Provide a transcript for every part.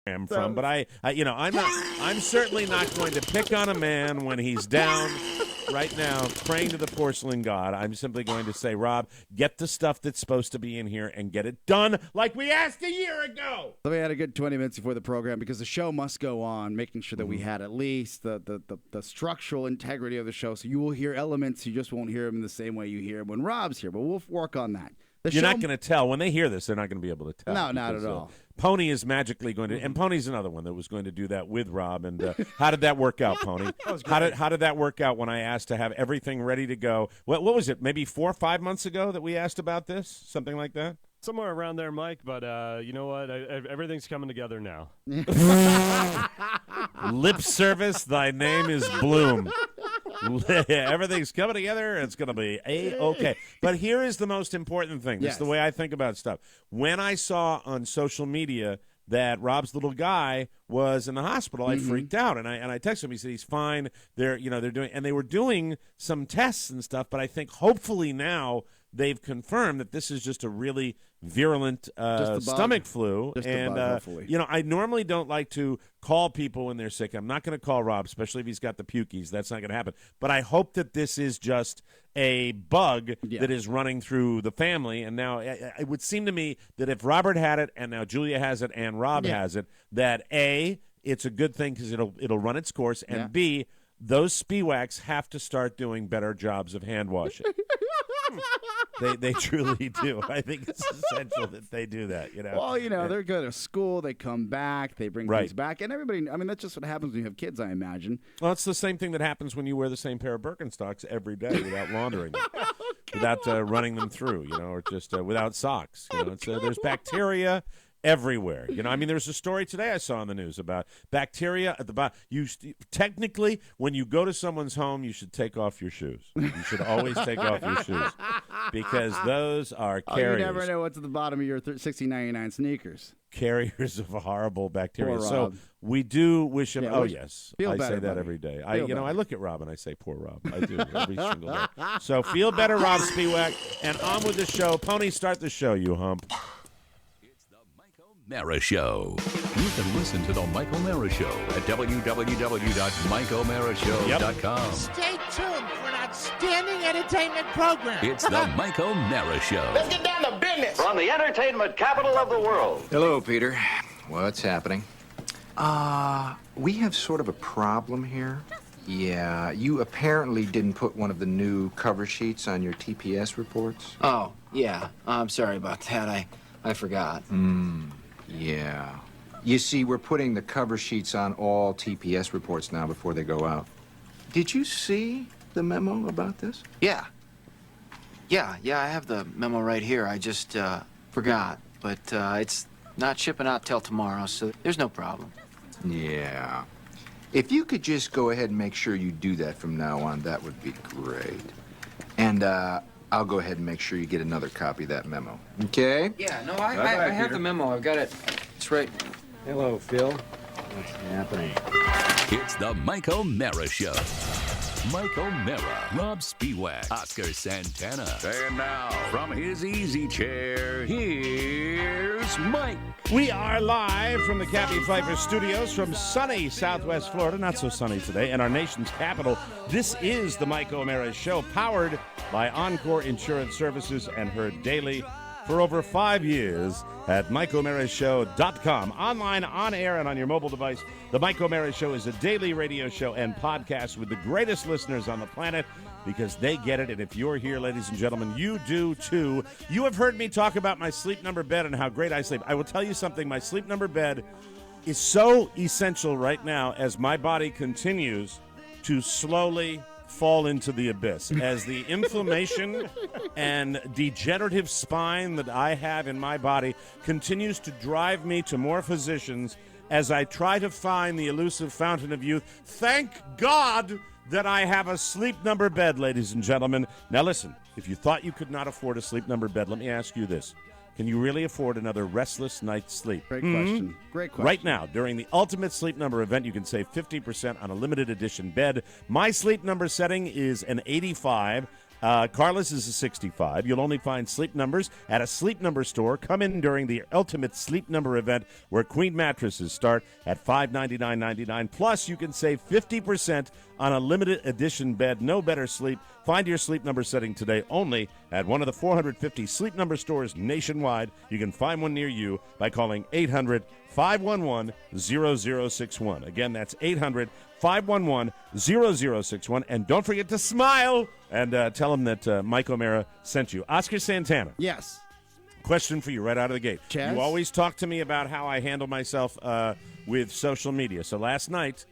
from, but I'm certainly not going to pick on a man when he's down right now praying to the porcelain god. I'm simply going to say, Rob, get the stuff that's supposed to be in here and get it done like we asked a year ago. So we had a good 20 minutes before the program because the show must go on, making sure that we had at least the structural integrity of the show. So you will hear elements, you just won't hear them in the same way you hear them when Rob's here, but we'll work on that. You're not going to tell. When they hear this, they're not going to be able to tell. No, not at all. Pony is magically going to, and Pony's another one that was going to do that with Rob. And how did that work out, Pony? How did that work out when I asked to have everything ready to go? What was it, maybe 4 or 5 months ago that we asked about this? Something like that? Somewhere around there, Mike, but you know what? Everything's coming together now. Lip service, thy name is Bloom. Everything's coming together. It's going to be A-okay. But here is the most important thing. This is the way I think about stuff. When I saw on social media that Rob's little guy was in the hospital, I freaked out, and I texted him. He said he's fine. They're doing, and they were doing some tests and stuff. But I think hopefully now they've confirmed that this is just a really virulent stomach flu. And I normally don't like to call people when they're sick. I'm not going to call Rob, especially if he's got the pukies. That's not going to happen. But I hope that this is just a bug that is running through the family. And now it would seem to me that if Robert had it and now Julia has it and Rob has it, that A, it's a good thing because it'll run its course, and B, those Spiwax have to start doing better jobs of hand washing. They truly do. I think it's essential that they do that. Well, they're good at school. They come back. They bring things back, and everybody. I mean, that's just what happens when you have kids. I imagine. Well, it's the same thing that happens when you wear the same pair of Birkenstocks every day without laundering them, without running them through, or just without socks. There's bacteria everywhere. There's a story today I saw on the news about bacteria at the bottom. Technically, when you go to someone's home, you should take off your shoes. You should always take off your shoes because those are carriers. You never know what's at the bottom of your $16.99 sneakers. Carriers of a horrible bacteria. Poor So Rob. we do wish him. Yes. I better, say that buddy. every day. I look at Rob and I say, "Poor Rob." I do every single day. So feel better, Rob Spiewak, and on with the show. Pony, start the show, you hump. O'Mara Show. You can listen to the Mike O'Mara Show at www.mikeomarashow.com. Stay tuned for an outstanding entertainment program. It's the Mike O'Mara Show. Let's get down to business. From the entertainment capital of the world. Hello, Peter. What's happening? We have sort of a problem here. Yeah, you apparently didn't put one of the new cover sheets on your TPS reports. Oh, yeah. I'm sorry about that. I forgot. Yeah. You see, we're putting the cover sheets on all TPS reports now before they go out. Did you see the memo about this? Yeah. Yeah, I have the memo right here. I just forgot. But it's not shipping out till tomorrow, so there's no problem. Yeah. If you could just go ahead and make sure you do that from now on, that would be great. And I'll go ahead and make sure you get another copy of that memo. Okay? Yeah, no, I have the memo. I've got it. It's right. Hello, Phil. What's happening? It's the Mike O'Mara Show. Mike O'Mara, Rob Spiewak, Oscar Santana. And now, from his easy chair, here's Mike. We are live from the Cappy Pfeiffer Studios from sunny Southwest Florida. Not so sunny today. And our nation's capital. This is the Mike O'Mara Show, powered by Encore Insurance Services and heard daily for over 5 years at MikeO'MaraShow.com. Online, on air, and on your mobile device. The Mike O'Mara Show is a daily radio show and podcast with the greatest listeners on the planet because they get it. And if you're here, ladies and gentlemen, you do too. You have heard me talk about my Sleep Number bed and how great I sleep. I will tell you something. My Sleep Number bed is so essential right now as my body continues to slowly fall into the abyss as the inflammation and degenerative spine that I have in my body continues to drive me to more physicians as I try to find the elusive fountain of youth. Thank God that I have a Sleep Number bed, ladies and gentlemen. Now listen, if you thought you could not afford a Sleep Number bed, let me ask you this. Can you really afford another restless night's sleep? Great question. Great question. Right now, during the Ultimate Sleep Number event, you can save 50% on a limited edition bed. My Sleep Number setting is an 85. Carlos is a 65. You'll only find Sleep Numbers at a Sleep Number store. Come in during the Ultimate Sleep Number event where Queen mattresses start at $599.99. Plus, you can save 50% on a limited edition bed. No better sleep. Find your Sleep Number setting today only at one of the 450 Sleep Number stores nationwide. You can find one near you by calling 800-511-0061. Again, that's 800-511-0061. And don't forget to smile and tell them that Mike O'Mara sent you. Oscar Santana. Yes. Question for you right out of the gate. Chaz? You always talk to me about how I handle myself with social media. So last night,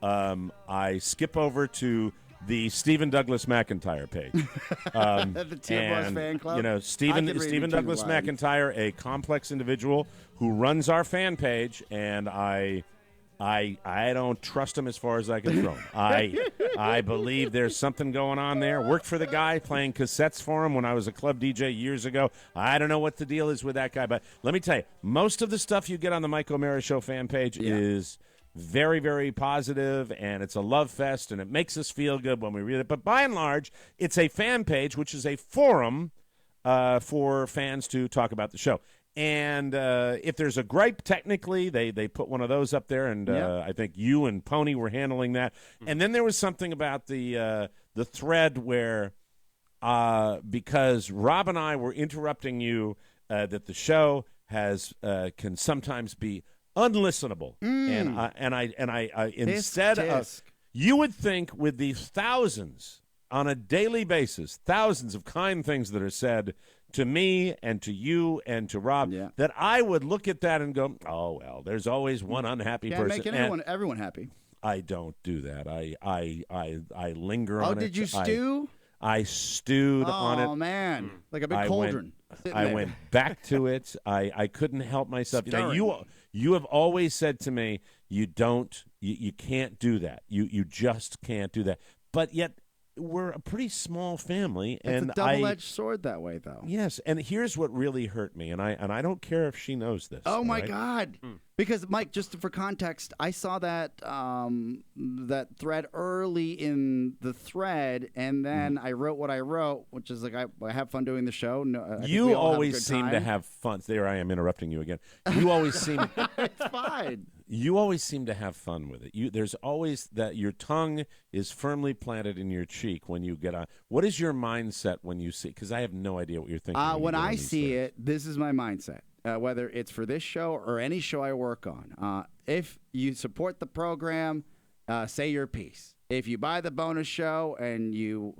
I skip over to the Stephen Douglas McIntyre page. The TMS fan club. You know, Stephen Douglas McIntyre, a complex individual who runs our fan page, and I don't trust him as far as I can throw him. I believe there's something going on there. Worked for the guy playing cassettes for him when I was a club DJ years ago. I don't know what the deal is with that guy, but let me tell you, most of the stuff you get on the Mike O'Mara Show fan page is very, very positive, and it's a love fest, and it makes us feel good when we read it. But by and large, it's a fan page, which is a forum for fans to talk about the show. And if there's a gripe, technically, they put one of those up there, and I think you and Pony were handling that. And then there was something about the thread where, because Rob and I were interrupting you, that the show can sometimes be unlistenable, and I instead of, you would think with the thousands on a daily basis, thousands of kind things that are said to me and to you and to Rob, that I would look at that and go, oh well, there's always one unhappy person. Make everyone happy. I don't do that. I linger on it. Oh, did you stew? I stewed on it. Oh man, like a big cauldron. I went back to it. I couldn't help myself. You have always said to me, you can't do that. You just can't do that. But yet we're a pretty small family, it's a double-edged sword that way, though. Yes, and here's what really hurt me, and I don't care if she knows this. Oh my God! Because Mike, just for context, I saw that that thread early in the thread, and then I wrote what I wrote, which is like I have fun doing the show. No, you always seem to have fun. There I am interrupting you again. You always seem. It's fine. You always seem to have fun with it. There's always that your tongue is firmly planted in your cheek when you get on. What is your mindset when you see? Because I have no idea what you're thinking. When I see it, this is my mindset. Whether it's for this show or any show I work on. If you support the program, say your piece. If you buy the bonus show and you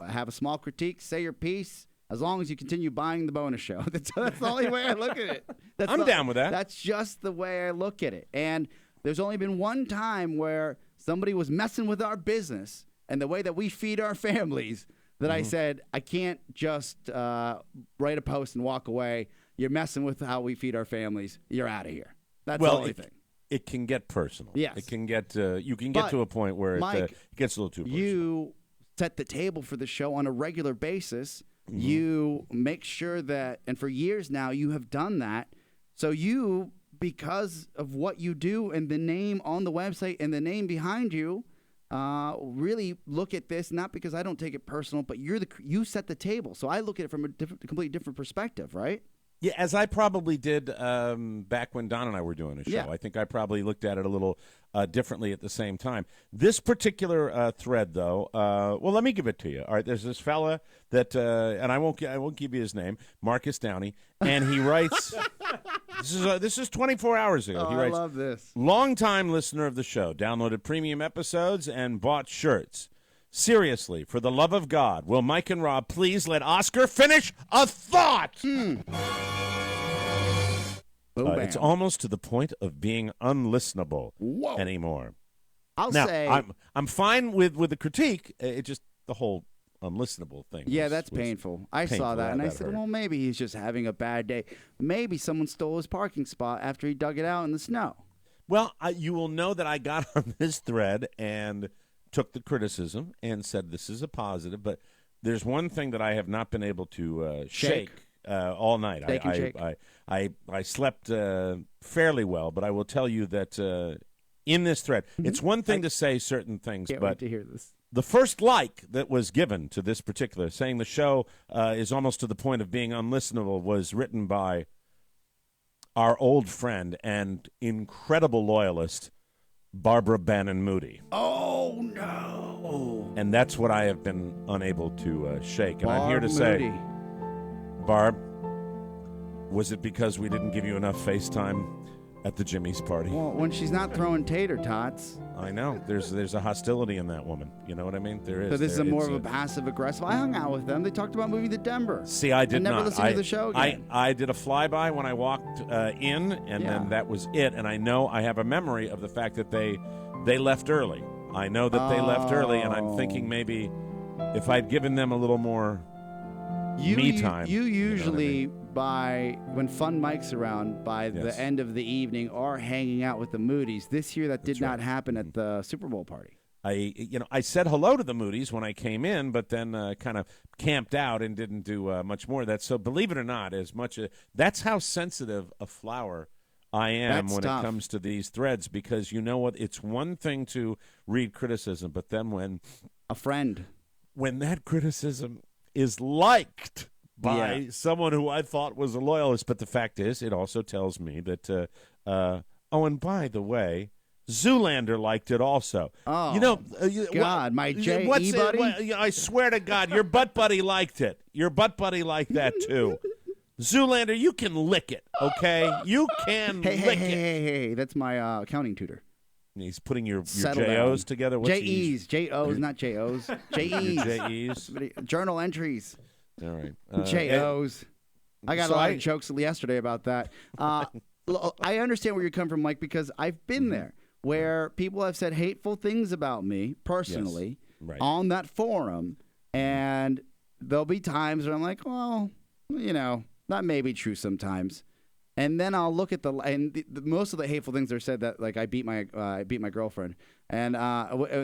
have a small critique, say your piece. As long as you continue buying the bonus show. That's the only way I look at it. I'm down with that. That's just the way I look at it. And there's only been one time where somebody was messing with our business and the way that we feed our families that I said, I can't just write a post and walk away. You're messing with how we feed our families. You're out of here. That's the only thing. It can get personal. Yes. It can get you can get to a point where Mike, it gets a little too personal. You set the table for the show on a regular basis. You make sure that, and for years now, you have done that. So you, because of what you do and the name on the website and the name behind you, really look at this, not because I don't take it personal, but you set the table. So I look at it from a completely different perspective, right? Yeah, as I probably did back when Don and I were doing a show. Yeah. I think I probably looked at it a little differently at the same time. This particular thread, though, well, let me give it to you. All right, there's this fella that, and I won't give you his name, Marcus Downey, and he writes. This is 24 hours ago. Oh, He writes, I love this. Longtime listener of the show, downloaded premium episodes and bought shirts. Seriously, for the love of God, will Mike and Rob please let Oscar finish a thought? It's almost to the point of being unlistenable anymore. I'll now, say I'm fine with the critique. It just the whole unlistenable thing. Yeah, that's painful. I saw that, and I said, well, maybe he's just having a bad day. Maybe someone stole his parking spot after he dug it out in the snow. Well, you will know that I got on this thread and took the criticism and said this is a positive, but there's one thing that I have not been able to shake all night. I slept fairly well, but I will tell you that in this thread, it's one thing to say certain things, can't but wait to hear this. the first like that was given to this particular, saying the show is almost to the point of being unlistenable, was written by our old friend and incredible loyalist, Barbara Bannon Moody. Oh, no. And that's what I have been unable to shake. And I'm here to Moody. say, Barb, was it because we didn't give you enough FaceTime at the Jimmy's party? Well, when she's not throwing tater tots. I know. There's a hostility in that woman. You know what I mean? There is. So this is There- more it's of a passive-aggressive. I hung out with them. They talked about moving to Denver. See, I did never not. listened to the show again. I did a flyby when I walked in, and Yeah. then that was it. And I know I have a memory of the fact that they left early. I know that they left early, and I'm thinking maybe if I'd given them a little more me time. You know what I usually, when Fun Mike's around, by Yes. the end of the evening, are hanging out with the Moody's. This year, that did That's not right. happen at the Super Bowl party. I said hello to the Moody's when I came in, but then kind of camped out and didn't do much more of that. So believe it or not, that's how sensitive a flower I am That's when tough. it comes to these threads, because you know what? It's one thing to read criticism, but then when A friend. that criticism is liked by someone who I thought was a loyalist, but the fact is, it also tells me that. And by the way, Zoolander liked it also. Oh, you know, God, my J.E. what's it- buddy? I swear to God, your butt buddy liked it. Your butt buddy liked that too. Zoolander, you can lick it, okay? You can Hey, lick hey, it. hey, hey, that's my accounting tutor. He's putting your Settle JOs down. together. What's J.E.'s, J.O.'s, not J.O.'s. J.E.'s. Your JEs. Journal entries. All right. J.O.'s. I got so a lot I- of jokes yesterday about that. I understand where you come from, Mike, because I've been there where people have said hateful things about me personally right. on that forum, and there'll be times where I'm like, well, you know, that may be true sometimes. And then I'll look at most of the hateful things are said that, like, I beat my girlfriend, and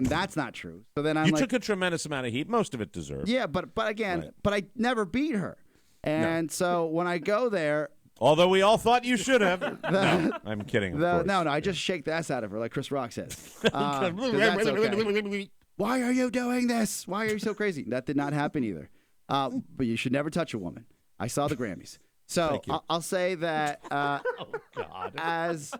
that's not true. So then I'm You like, took a tremendous amount of heat, most of it deserved. yeah, but again, Right. but I never beat her, and so when I go there. Although we all thought you should have. No, I'm kidding. Of course. No, I just shake the ass out of her like Chris Rock says. 'Cause that's okay. Why are you doing this? Why are you so crazy? That did not happen either. But you should never touch a woman. I saw the Grammys. So Thank you. I'll say that as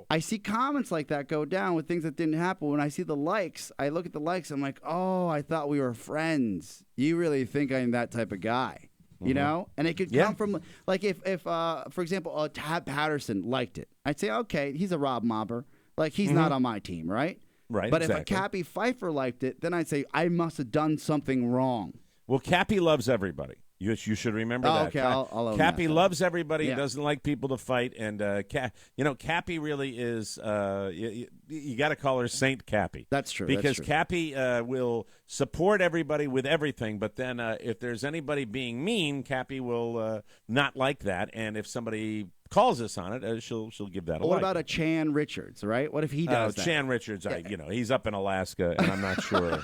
I see comments like that go down with things that didn't happen, when I see the likes, I look at the likes, I'm like, oh, I thought we were friends. You really think I'm that type of guy. You know, and it could come from, like, if for example, Tad Patterson liked it, I'd say, okay, he's a Rob Mobber, like he's not on my team, right? Right. But exactly. if a Cappy Pfeiffer liked it, then I'd say I must have done something wrong. Well, Cappy loves everybody. You should remember that. Okay, I'll own Cappy that. loves everybody. Yeah. He doesn't like people to fight. And, Cappy really is, you got to call her Saint Cappy. That's true. Because that's true. Cappy will support everybody with everything. But then if there's anybody being mean, Cappy will not like that. And if somebody calls us on it, she'll give that a What like. about a Chan Richards, right? What if he does that? Chan Richards, he's up in Alaska, and I'm not sure,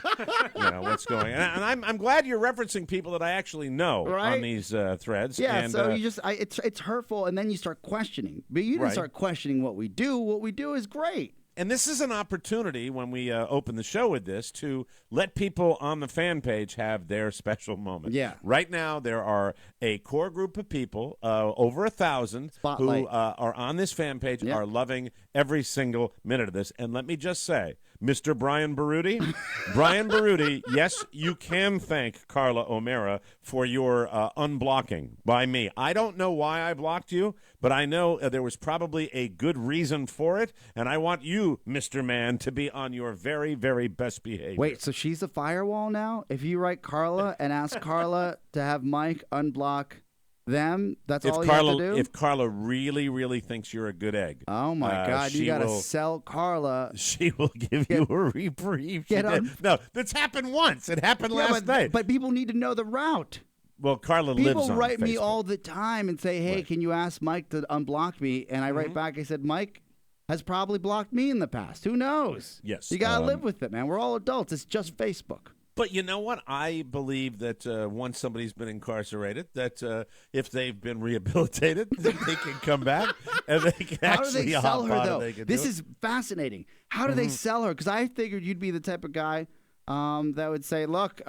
what's going on. And I'm glad you're referencing people that I actually know Right? on these threads. Yeah, and, so it's hurtful, and then you start questioning. But you didn't Right. start questioning what we do. What we do is great. And this is an opportunity when we open the show with this to let people on the fan page have their special moment. Yeah. Right now, there are a core group of people, over 1,000, Spotlight. who are on this fan page, Yeah. are loving every single minute of this. And let me just say, Mr. Brian Baruti, yes, you can thank Carla O'Mara for your unblocking by me. I don't know why I blocked you, but I know there was probably a good reason for it, and I want you, Mr. Man, to be on your very, very best behavior. Wait, so she's a firewall now? If you write Carla and ask Carla to have Mike unblock them, that's all you have to do? If Carla really, really thinks you're a good egg, Oh, my God. You she got to will- sell Carla. She will give you a reprieve. She Get did. on- No, that's happened once. It happened Yeah, last but, night. but people need to know the route. Well, Carla People lives on write me Facebook. all the time and say, hey, Right. can you ask Mike to unblock me? And I write back, I said, Mike has probably blocked me in the past. Who knows? Yes, You got to live with it, man. We're all adults. It's just Facebook. But you know what? I believe that once somebody's been incarcerated, that if they've been rehabilitated, that they can come back and they can How do actually they sell hop her, on though? and they can This do it. is fascinating. How do they sell her? Because I figured you'd be the type of guy that would say, look,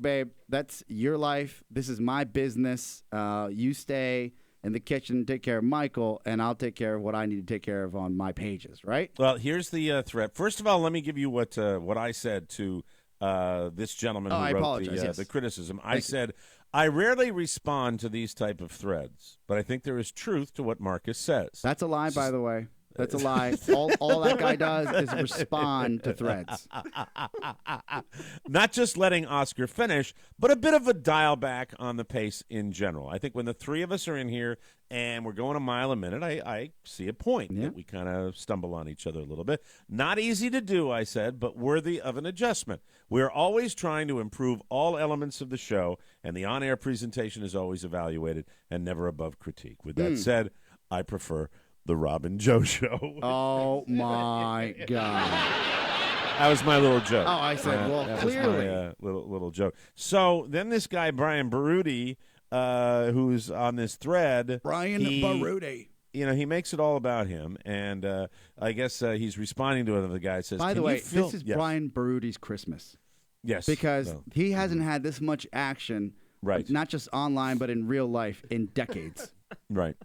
babe, that's your life. This is my business. You stay in the kitchen, take care of Michael, and I'll take care of what I need to take care of on my pages, right? Well, here's the threat. First of all, let me give you what I said to this gentleman who wrote the criticism. I said, I rarely respond to these type of threads, but I think there is truth to what Marcus says. That's a lie, by the way. That's a lie. All that guy does is respond to threads. Not just letting Oscar finish, but a bit of a dial back on the pace in general. I think when the three of us are in here and we're going a mile a minute, I see a point that we kind of stumble on each other a little bit. Not easy to do, I said, but worthy of an adjustment. We're always trying to improve all elements of the show, and the on-air presentation is always evaluated and never above critique. With that said, I prefer the Rob and Joe show. Oh, my God. That was my little joke. Oh, I said, well, clearly. Was my, little joke. So then this guy, Brian Baruti, who's on this thread. Brian Baruti. You know, he makes it all about him, and I guess he's responding to another guy. Says, by the way, this is Brian Baruti's Christmas. Yes. Because he hasn't had this much action, not just online, but in real life, in decades. Right.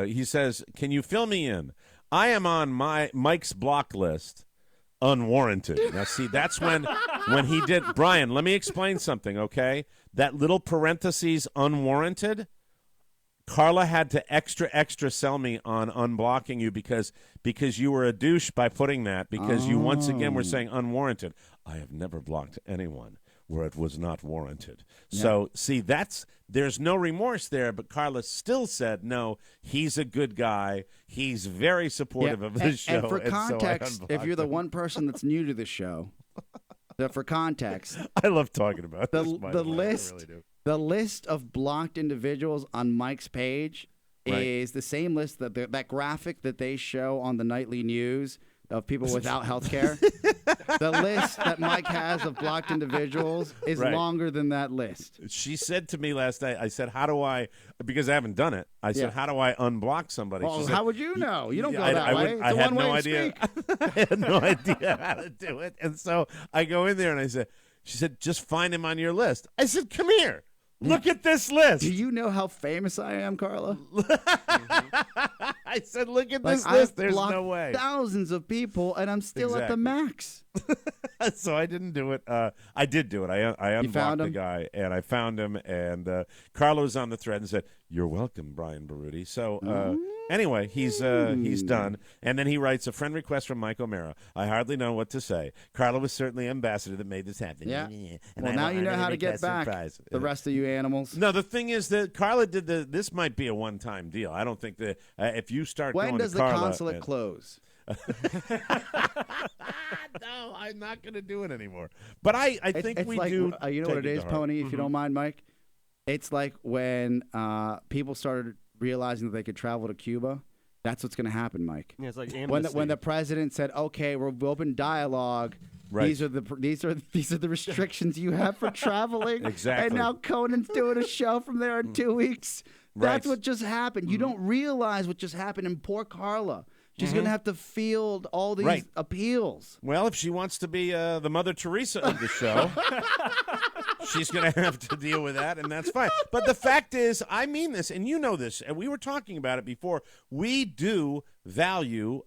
He says, can you fill me in? I am on Mike's block list, unwarranted. Now, see, that's when he did. Brian, let me explain something, okay? That little parentheses, unwarranted, Carla had to extra sell me on unblocking you because you were a douche by putting that, because you once again were saying unwarranted. I have never blocked anyone where it was not warranted. Yeah. So, see, there's no remorse there, but Carla still said, no, he's a good guy. He's very supportive of this show. And for context, if you're the one person that's new to the show, for context. I love talking about this, the list. I really do. The list of blocked individuals on Mike's page is the same list that graphic that they show on the nightly news of people without health care. The list that Mike has of blocked individuals is longer than that list. She said to me last night, I said, how do I, because I haven't done it, I said, how do I unblock somebody? Well, said, how would you know? You don't go that way. I had no idea. I had no idea how to do it. And so I go in there and she said, just find him on your list. I said, come here. Look at this list. Do you know how famous I am, Carla? I said, look at this list. There's blocked no way. Thousands of people, and I'm still at the max. So I didn't do it. I did do it. I unblocked the guy, and I found him, and Carla was on the thread and said, you're welcome, Brian Baruti. So anyway, he's done. And then he writes, a friend request from Mike O'Mara. I hardly know what to say. Carla was certainly ambassador that made this happen. Yeah. And well, now you know how to get back the rest of you animals. No, the thing is that Carla did this might be a one-time deal. I don't think that if you start going to Carla. When does the consulate close? No, I'm not going to do it anymore. But I think it's we like, do. You know what it is, Pony, if you don't mind, Mike? It's like when people started realizing that they could travel to Cuba. That's what's going to happen, Mike. Yeah, it's like when the president said, "Okay, we're open dialogue. Right. These are the restrictions you have for traveling." Exactly. And now Conan's doing a show from there in 2 weeks. That's what just happened. You don't realize what just happened. And poor Carla. She's going to have to field all these appeals. Well, if she wants to be the Mother Teresa of the show, she's going to have to deal with that, and that's fine. But the fact is, I mean this, and you know this, and we were talking about it before. We do value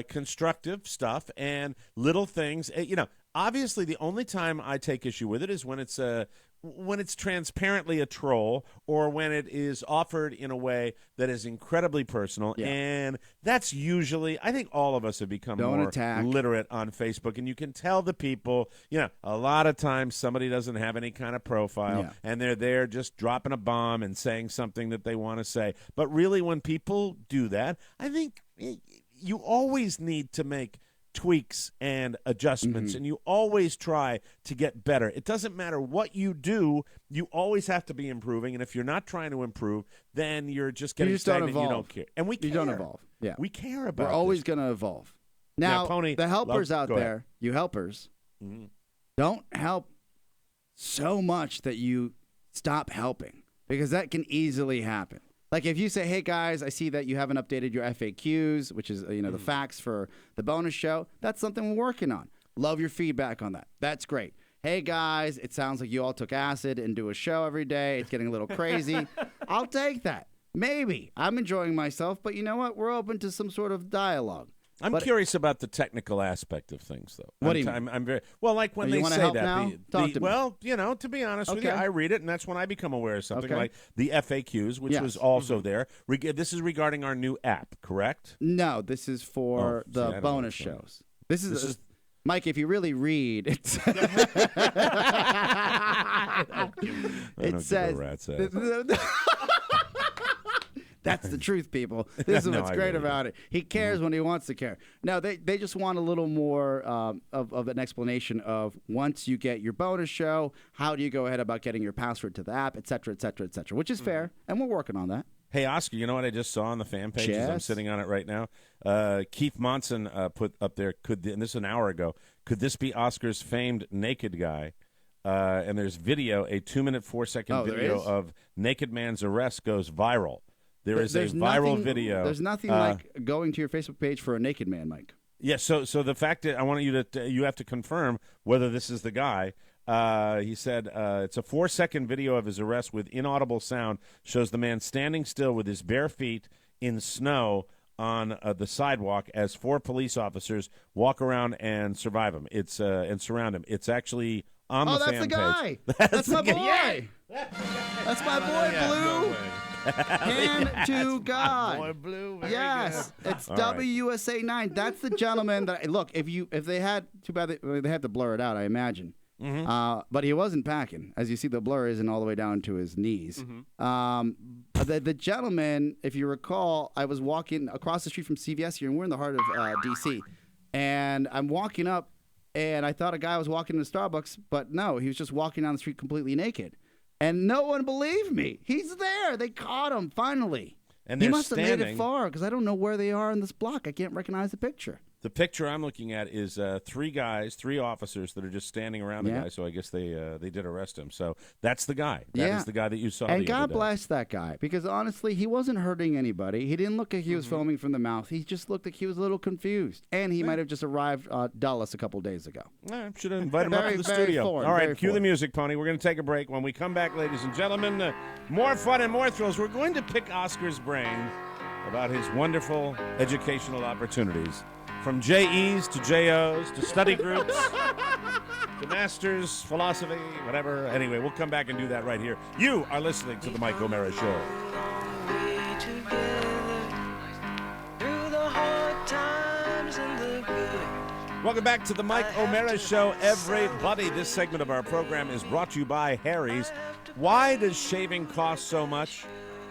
constructive stuff and little things. You know, obviously, the only time I take issue with it is when it's transparently a troll or when it is offered in a way that is incredibly personal. Yeah. And that's usually, I think all of us have become more literate on Facebook. And you can tell the people, you know, a lot of times somebody doesn't have any kind of profile and they're there just dropping a bomb and saying something that they want to say. But really, when people do that, I think you always need to make tweaks and adjustments, and you always try to get better. It doesn't matter what you do, you always have to be improving, and if you're not trying to improve, then you're just getting stagnant. You don't care. And we care. You don't evolve. Yeah. We care about We're always going to evolve. Now Pony, the helpers out there, you helpers, don't help so much that you stop helping, because that can easily happen. Like if you say, hey, guys, I see that you haven't updated your FAQs, which is, the facts for the bonus show. That's something we're working on. Love your feedback on that. That's great. hey, guys, it sounds like you all took acid and do a show every day. It's getting a little crazy. I'll take that. Maybe. I'm enjoying myself, but you know what? We're open to some sort of dialogue. I'm curious about the technical aspect of things, though. What do you mean? I'm very well, like when You they wanna say help that. now? Talk to me. Well, to be honest with you, Okay. I read it, and that's when I become aware of something Okay. like the FAQs, which Yes. was also there. This is regarding our new app, correct? No, this is for Oh, see, I the don't know bonus which one. shows. This is Mike, if you really read, it's I don't it give says a rat's ass. That's the truth, people. This is No, what's I great really about it. He cares when he wants to care. No, they just want a little more of an explanation of once you get your bonus show, how do you go ahead about getting your password to the app, et cetera, et cetera, et cetera, which is fair, and we're working on that. Hey, Oscar, you know what I just saw on the fan page as I'm Yes. sitting on it right now? Keith Monson put up there, and this is an hour ago, could this be Oscar's famed naked guy? And there's video, a 2-minute, 4-second Oh, there video is? of naked man's arrest goes viral. There's a There's viral nothing- video. There's nothing like going to your Facebook page for a naked man, Mike. Yeah, so the fact that I want you you have to confirm whether this is the guy. He said it's a 4-second video of his arrest with inaudible sound, shows the man standing still with his bare feet in snow on the sidewalk as 4 police officers walk around and survive him. And surround him. It's actually on the fan that's the guy. page. That's my the boy. guy. That's my boy, Blue. Hand to God. Boy Blue. Very Yes, good. it's All right. WUSA 9. That's the gentleman that look. If they had too bad they had to blur it out, I imagine. Mm-hmm. But he wasn't packing, as you see. The blur isn't all the way down to his knees. The gentleman, if you recall, I was walking across the street from CVS here, and we're in the heart of DC, and I'm walking up, and I thought a guy was walking into Starbucks, but no, he was just walking down the street completely naked. And no one believed me. He's there. They caught him finally. And He they're must have made it standing- far because I don't know where they are in this block. I can't recognize the picture. The picture I'm looking at is 3 officers that are just standing around the Yeah. guy. So I guess they did arrest him. So that's the guy. That is the guy that you saw. And the God other day. bless that guy because honestly, he wasn't hurting anybody. He didn't look like he was filming from the mouth. He just looked like he was a little confused. And he might have just arrived Dulles a couple days ago. I should have invited him up Very, to the very studio. foreign, All right, very cue the foreign. music, Pony. We're going to take a break. When we come back, ladies and gentlemen, more fun and more thrills. We're going to pick Oscar's brain about his wonderful educational opportunities. From JEs to JOs to study groups to masters, philosophy, whatever. Anyway, we'll come back and do that right here. You are listening to The Mike O'Mara Show. Welcome back to The Mike O'Mara Show, everybody. This segment of our program is brought to you by Harry's. Why does shaving cost so much?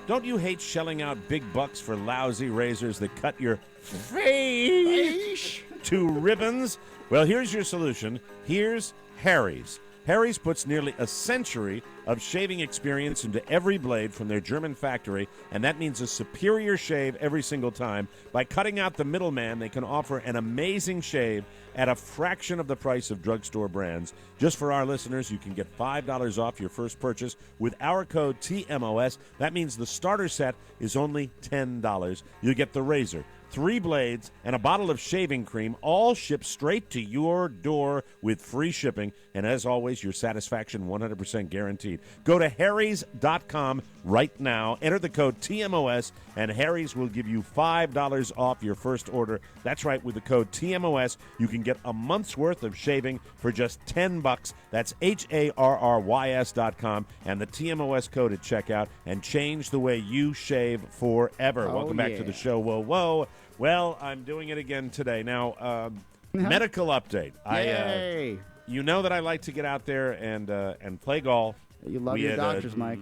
Don't you hate shelling out big bucks for lousy razors that cut your face to ribbons? Well, here's your solution. Here's Harry's. Harry's puts nearly a century of shaving experience into every blade from their German factory, and that means a superior shave every single time. By cutting out the middleman, they can offer an amazing shave at a fraction of the price of drugstore brands. Just for our listeners, you can get $5 off your first purchase with our code TMOS. That means the starter set is only $10. You get the razor, 3 blades, and a bottle of shaving cream, all shipped straight to your door with free shipping. And as always, your satisfaction 100% guaranteed. Go to harrys.com right now. Enter the code TMOS, and Harry's will give you $5 off your first order. That's right, with the code TMOS, you can get a month's worth of shaving for just $10. That's HARRYS.com, and the TMOS code at checkout, and change the way you shave forever. Oh, Welcome back to yeah. the show. Whoa, whoa. Well, I'm doing it again today. Now, medical update. Yay! You know that I like to get out there and play golf. You love We your had, doctors, Mike.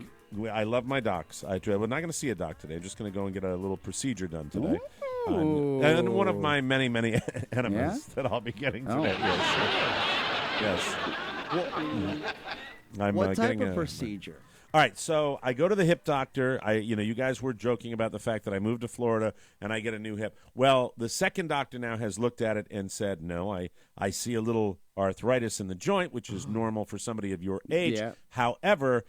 I love my docs. We're not going to see a doc today. I'm just going to go and get a little procedure done today. Ooh. And one of my many, many enemas Yeah? that I'll be getting Oh. today. Yes. I'm What type getting of procedure? All right, so I go to the hip doctor. You guys were joking about the fact that I moved to Florida and I get a new hip. Well, the second doctor now has looked at it and said, no, I see a little arthritis in the joint, which is normal for somebody of your age. Yeah. However,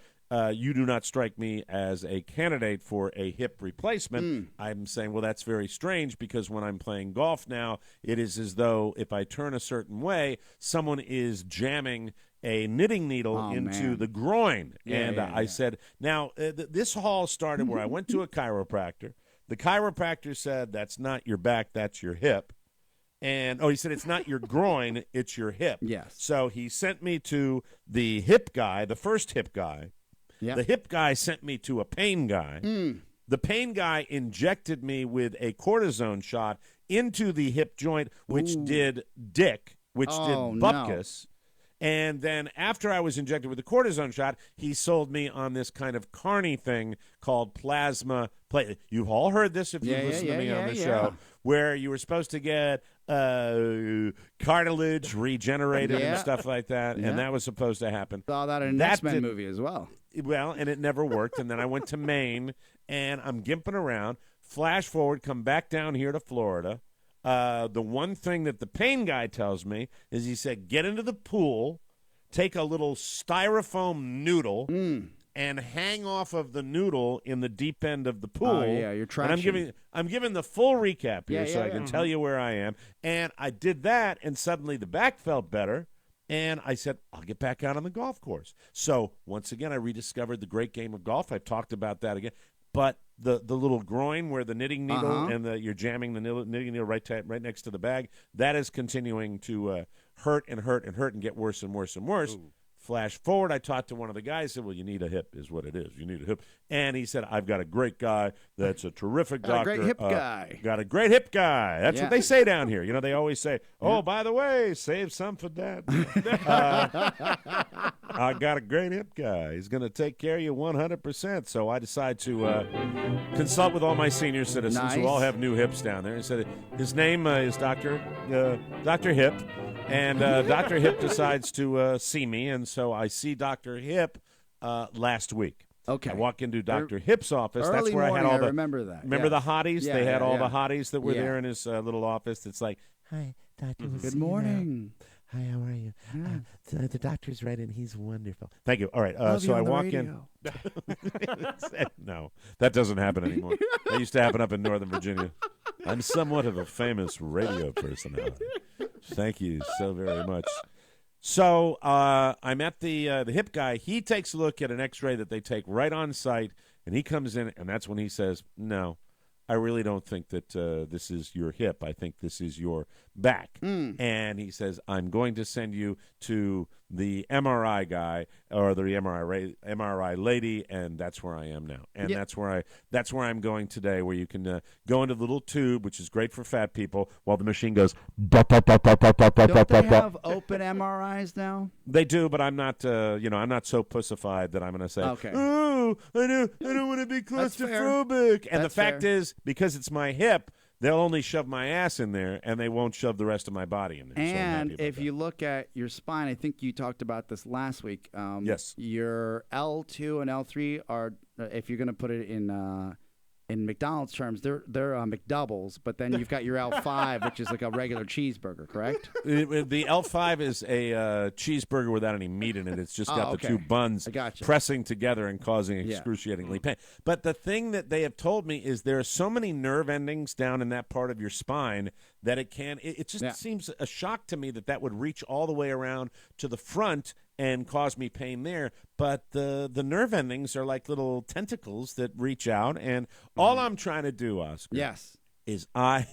you do not strike me as a candidate for a hip replacement. I'm saying, well, that's very strange because when I'm playing golf now, it is as though if I turn a certain way, someone is jamming a knitting needle into man. the groin. Yeah, I said, now, this all started where I went to a chiropractor. The chiropractor said, that's not your back, that's your hip. And, he said, it's not your groin, it's your hip. Yes. So he sent me to the hip guy, the first hip guy. Yep. The hip guy sent me to a pain guy. The pain guy injected me with a cortisone shot into the hip joint, which did dick, which did bupkis. And then after I was injected with the cortisone shot, he sold me on this kind of carny thing called plasma plate. You've all heard this if you've listened to me on the show, where you were supposed to get cartilage regenerated and stuff like that, and that was supposed to happen. Saw that in an X-Men movie as well. Well, and it never worked. And then I went to Maine, and I'm gimping around. Flash forward, come back down here to Florida. The one thing that the pain guy tells me is he said, get into the pool, take a little styrofoam noodle, and hang off of the noodle in the deep end of the pool. Oh, yeah, you're traction. And I'm giving the full recap here so I can tell you where I am. And I did that, and suddenly the back felt better. And I said, I'll get back out on the golf course. So once again, I rediscovered the great game of golf. I've talked about that again. But the little groin where the knitting needle and you're jamming the knitting needle right next to the bag, that is continuing to hurt and get worse and worse and worse. Ooh. Flash forward, I talked to one of the guys, said, well, you need a hip is what it is. You need a hip. And he said, I've got a great guy that's a terrific doctor. A great hip guy. Got a great hip guy. That's what they say down here. You know, they always say, by the way, save some for Dad. I got a great hip guy. He's going to take care of you 100%. So I decided to consult with all my senior citizens who all have new hips down there. He said his name is Dr. Hip. And Dr. Hip decides to see me, and so I see Dr. Hip last week. Okay. I walk into Dr. Hip's office. Early That's where morning, I had all the. remember that. Remember the hotties? Yeah, they had all yeah. the hotties that were there in his little office. It's like, hi, Doctor. Good morning. Hi, how are you? Yeah. The doctor's right in. He's wonderful. Thank you. All right. Love So you I on the walk radio. in. No, that doesn't happen anymore. That used to happen up in Northern Virginia. I'm somewhat of a famous radio personality. Thank you so very much. So I'm at the hip guy. He takes a look at an X-ray that they take right on site, and he comes in, and that's when he says, no, I really don't think that this is your hip. I think this is your back. And he says, I'm going to send you to the MRI guy or the MRI lady, and that's where I am now. And that's where I'm going today, where you can go into the little tube, which is great for fat people, while the machine goes. Don't they have open MRIs now? They do, but I'm not. I'm not so pussified that I'm going to say, okay. Oh, I don't want to be claustrophobic. And the fact is, because it's my hip, they'll only shove my ass in there, and they won't shove the rest of my body in there. And if you look at your spine, I think you talked about this last week. Yes. Your L2 and L3 are, if you're going to put it in McDonald's terms, they're McDoubles, but then you've got your L5, which is like a regular cheeseburger, correct? The L5 is a cheeseburger without any meat in it. It's just got the two buns pressing together and causing excruciatingly pain. But the thing that they have told me is there are so many nerve endings down in that part of your spine that it just seems a shock to me that would reach all the way around to the front and cause me pain there. But the nerve endings are like little tentacles that reach out. And all I'm trying to do, Oscar, is I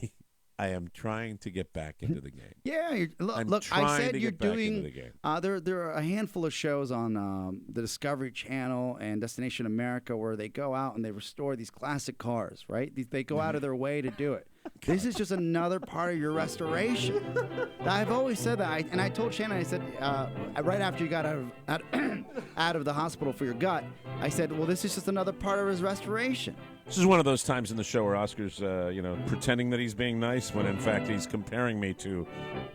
am trying to get back into the game. Yeah, look. I said you're doing. There are a handful of shows on the Discovery Channel and Destination America where they go out and they restore these classic cars. Right? They go out of their way to do it. This is just another part of your restoration. I've always said that, and I told Shannon. I said right after you got out of the hospital for your gut, I said, well, this is just another part of his restoration. This is one of those times in the show where Oscar's, pretending that he's being nice when, in fact, he's comparing me to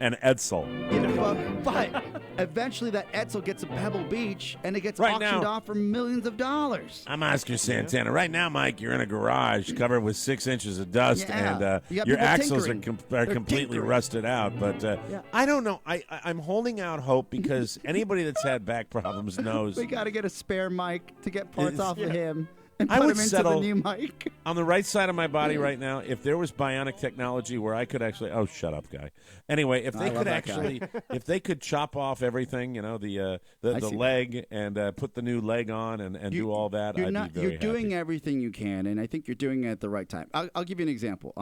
an Edsel. Yeah, but eventually that Edsel gets a Pebble Beach, and it gets auctioned off for millions of dollars. I'm Oscar Santana. Right now, Mike, you're in a garage covered with 6 inches of dust, and your axles are completely rusted out. But I don't know. I'm holding out hope because anybody that's had back problems knows. We got to get a spare mic to get parts off of him. and I put would him into settle- the new mic. On the right side of my body right now, if there was bionic technology where I could actually, oh, shut up, guy. Anyway, if I they love could that guy. actually, if they could chop off everything, you know, the I see leg and put the new leg on and do all that, You're I'd not. be very You're doing happy. everything you can, and I think you're doing it at the right time. I'll give you an example.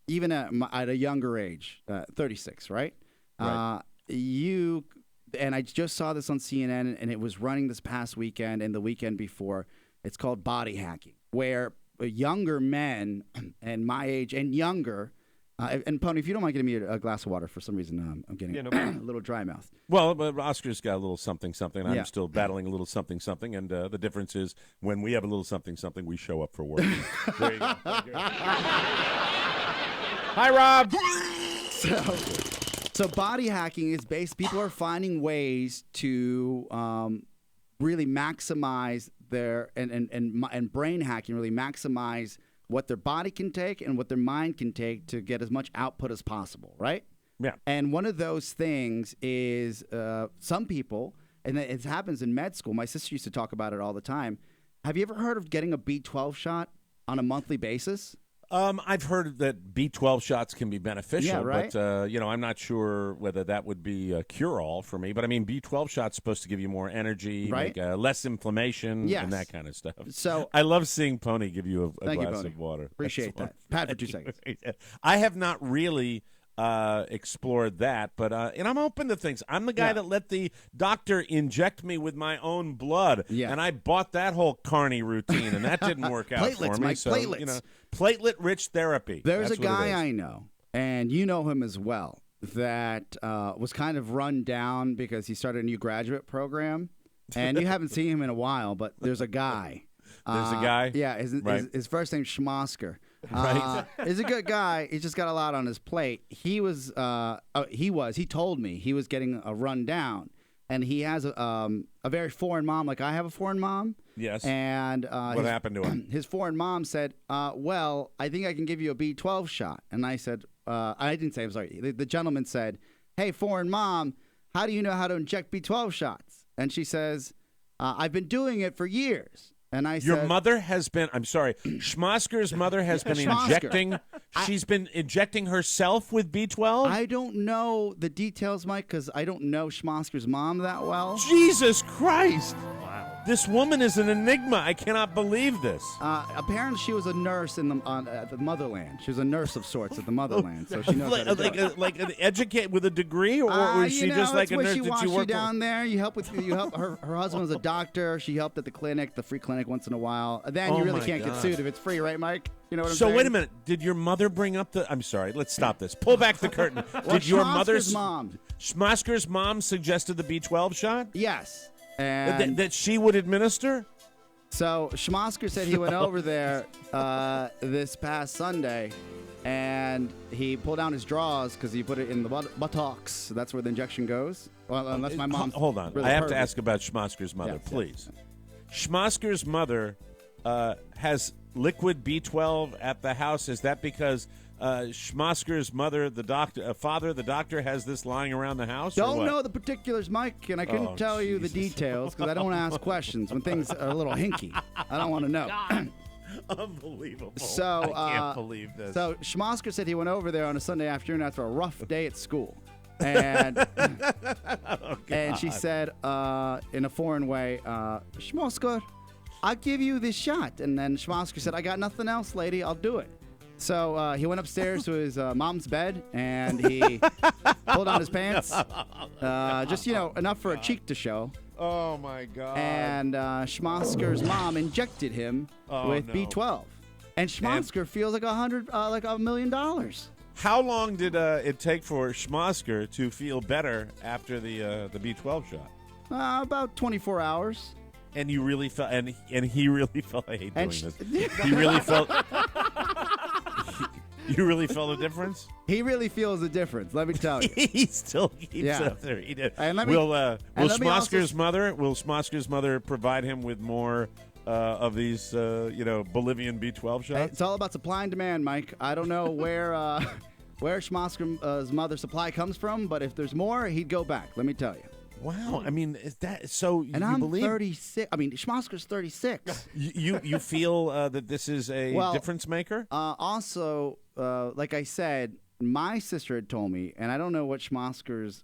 Even at a younger age, 36, right? Right. You and I just saw this on CNN, and it was running this past weekend and the weekend before. It's called body hacking, where younger men and my age and younger. And Pony, if you don't mind getting me a glass of water, for some reason I'm getting a little dry mouth. Well, but Oscar's got a little something. I'm Yeah. still battling a little something, and the difference is when we have a little something, we show up for work. There you go. Hi, Rob. So body hacking is based. People are finding ways to really maximize their and brain hacking really maximize what their body can take and what their mind can take to get as much output as possible, right? Yeah. And one of those things is some people, and it happens in med school. My sister used to talk about it all the time. Have you ever heard of getting a B12 shot on a monthly basis? I've heard that B12 shots can be beneficial, Yeah, right? but I'm not sure whether that would be a cure-all for me. But I mean, B12 shots supposed to give you more energy, Right. like less inflammation, Yes. and that kind of stuff. So- I love seeing Pony give you a Thank you, glass Pony. of water. Appreciate That's that. Pat for 2 fun. seconds. I have not really explored that, but and I'm open to things. I'm the guy Yeah. that let the doctor inject me with my own blood, Yeah. and I bought that whole carny routine, and that didn't work out Platelets, for me. Mike, So, platelets. Platelet-rich therapy. There's That's a what it guy is. I know, and you know him as well, that was kind of run down because he started a new graduate program, and you haven't seen him in a while, but there's a guy. There's a guy? Yeah, Right. his first name's Schmosker. Right. He's a good guy. He's just got a lot on his plate. He told me he was getting a rundown, and he has a very foreign mom, like I have a foreign mom. Yes. And What happened to him? His foreign mom said, well, I think I can give you a B12 shot. And I said, I didn't say, I'm sorry. The gentleman said, hey, foreign mom, how do you know how to inject B12 shots? And she says, I've been doing it for years. And I Your said, mother has been, I'm sorry, Schmosker's mother has been Schmosker. she's been injecting herself with B12? I don't know the details, Mike, because I don't know Schmosker's mom that well. Jesus Christ. This woman is an enigma. I cannot believe this. Apparently, she was a nurse at the motherland. She was a nurse of sorts at the motherland, so she knows how to do it. like an educate with a degree, or is she just like a nurse that you wishy-washy work down there? You help her husband was a doctor. She helped at the clinic, the free clinic, once in a while. Then you Oh really my can't get God. sued if it's free, right, Mike? You know what I'm So saying? wait a minute. Did your mother bring up the? I'm sorry. Let's stop this. Pull back the curtain. Well, Did your Schmosker's mother's mom? Schmosker's mom suggested the B12 shot Yes. that, And that she would administer? so Schmosker said he went over there this past Sunday, and he pulled down his drawers because he put it in the buttocks. So that's where the injection goes. Well, unless my mom. Hold on. Really I have to pervy. ask about Schmosker's mother, Yes, yes. please. Schmosker's mother has liquid B12 at the house. Is that because Schmosker's mother, the doctor, has this lying around the house? or Don't what? know the particulars, Mike, and I couldn't Oh, tell you the Jesus. details because I don't want to ask questions when things are a little hinky. I don't want to know. Unbelievable. So, I can't believe this. So Schmosker said he went over there on a Sunday afternoon after a rough day at school. And and she said in a foreign way, Schmosker, I'll give you this shot. And then Schmosker said, I got nothing else, lady. I'll do it. So he went upstairs to his mom's bed and he pulled on his pants. Just, enough for a cheek to show. Oh, my God. And Schmosker's mom injected him with no. B12. And Schmosker feels like $1 million. How long did it take for Schmosker to feel better after the B12 shot? About 24 hours. And you really felt, and he really felt. I hate doing And this. He really felt. You really felt a difference. He really feels the difference, let me tell you. He still keeps Yeah. up there. He did. And let me- will and let me also- Schmosker's mother provide him with more of these Bolivian B12 shots? It's all about supply and demand, Mike. I don't know where Schmosker's mother supply comes from, but if there's more, he'd go back, let me tell you. Wow. I mean, is that so? And you I'm believe 36. I mean, Schmosker's 36. you feel that this is a difference maker? Also, like I said, my sister had told me, and I don't know what Schmosker's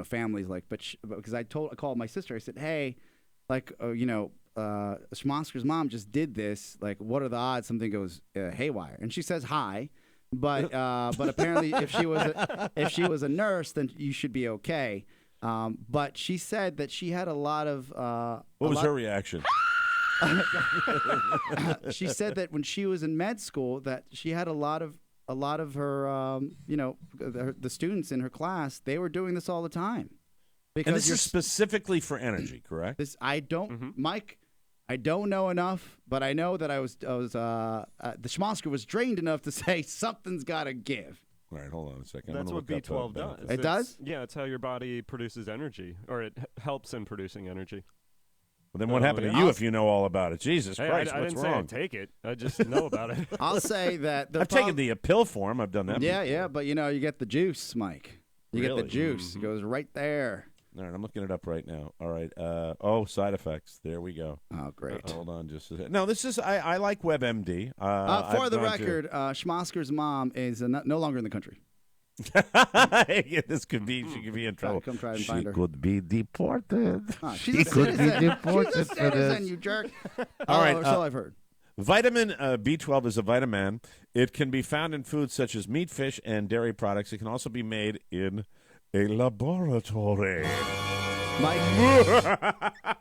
family's like, but because I called my sister, I said, hey, like Schmosker's mom just did this. Like, what are the odds something goes haywire? And she says hi. But apparently, if she was a nurse, then you should be okay. But she said that she had a lot of. What was her reaction? She said that when she was in med school, that she had a lot of her, the students in her class, they were doing this all the time. Because And this is specifically for energy, correct? Mike. I don't know enough, but I know that the Schmosker was trained enough to say something's got to give. All right, hold on a second. That's what B12 does. It does? Yeah, it's how your body produces energy, or it helps in producing energy. Well, then what happened to you if you know all about it? Jesus Hey, Christ, I what's didn't wrong? say I take it. I just know about it. I'll say that I've taken the pill form. I've done that. Yeah, but you get the juice, Mike. You get Really? the juice. Mm-hmm. It goes right there. All right, I'm looking it up right now. All right. Side effects. There we go. Oh, great. Hold on just a second. No, this is, I like WebMD. For I've the gone record, Schmosker's mom is no longer in the country. This could be, she could be in trouble. Come try and she find her. could be deported. She's a could be citizen. deported She's a for this. citizen, you jerk. All right, That's all I've heard. Vitamin B12 is a vitamin. It can be found in foods such as meat, fish, and dairy products. It can also be made in a laboratory. Mike,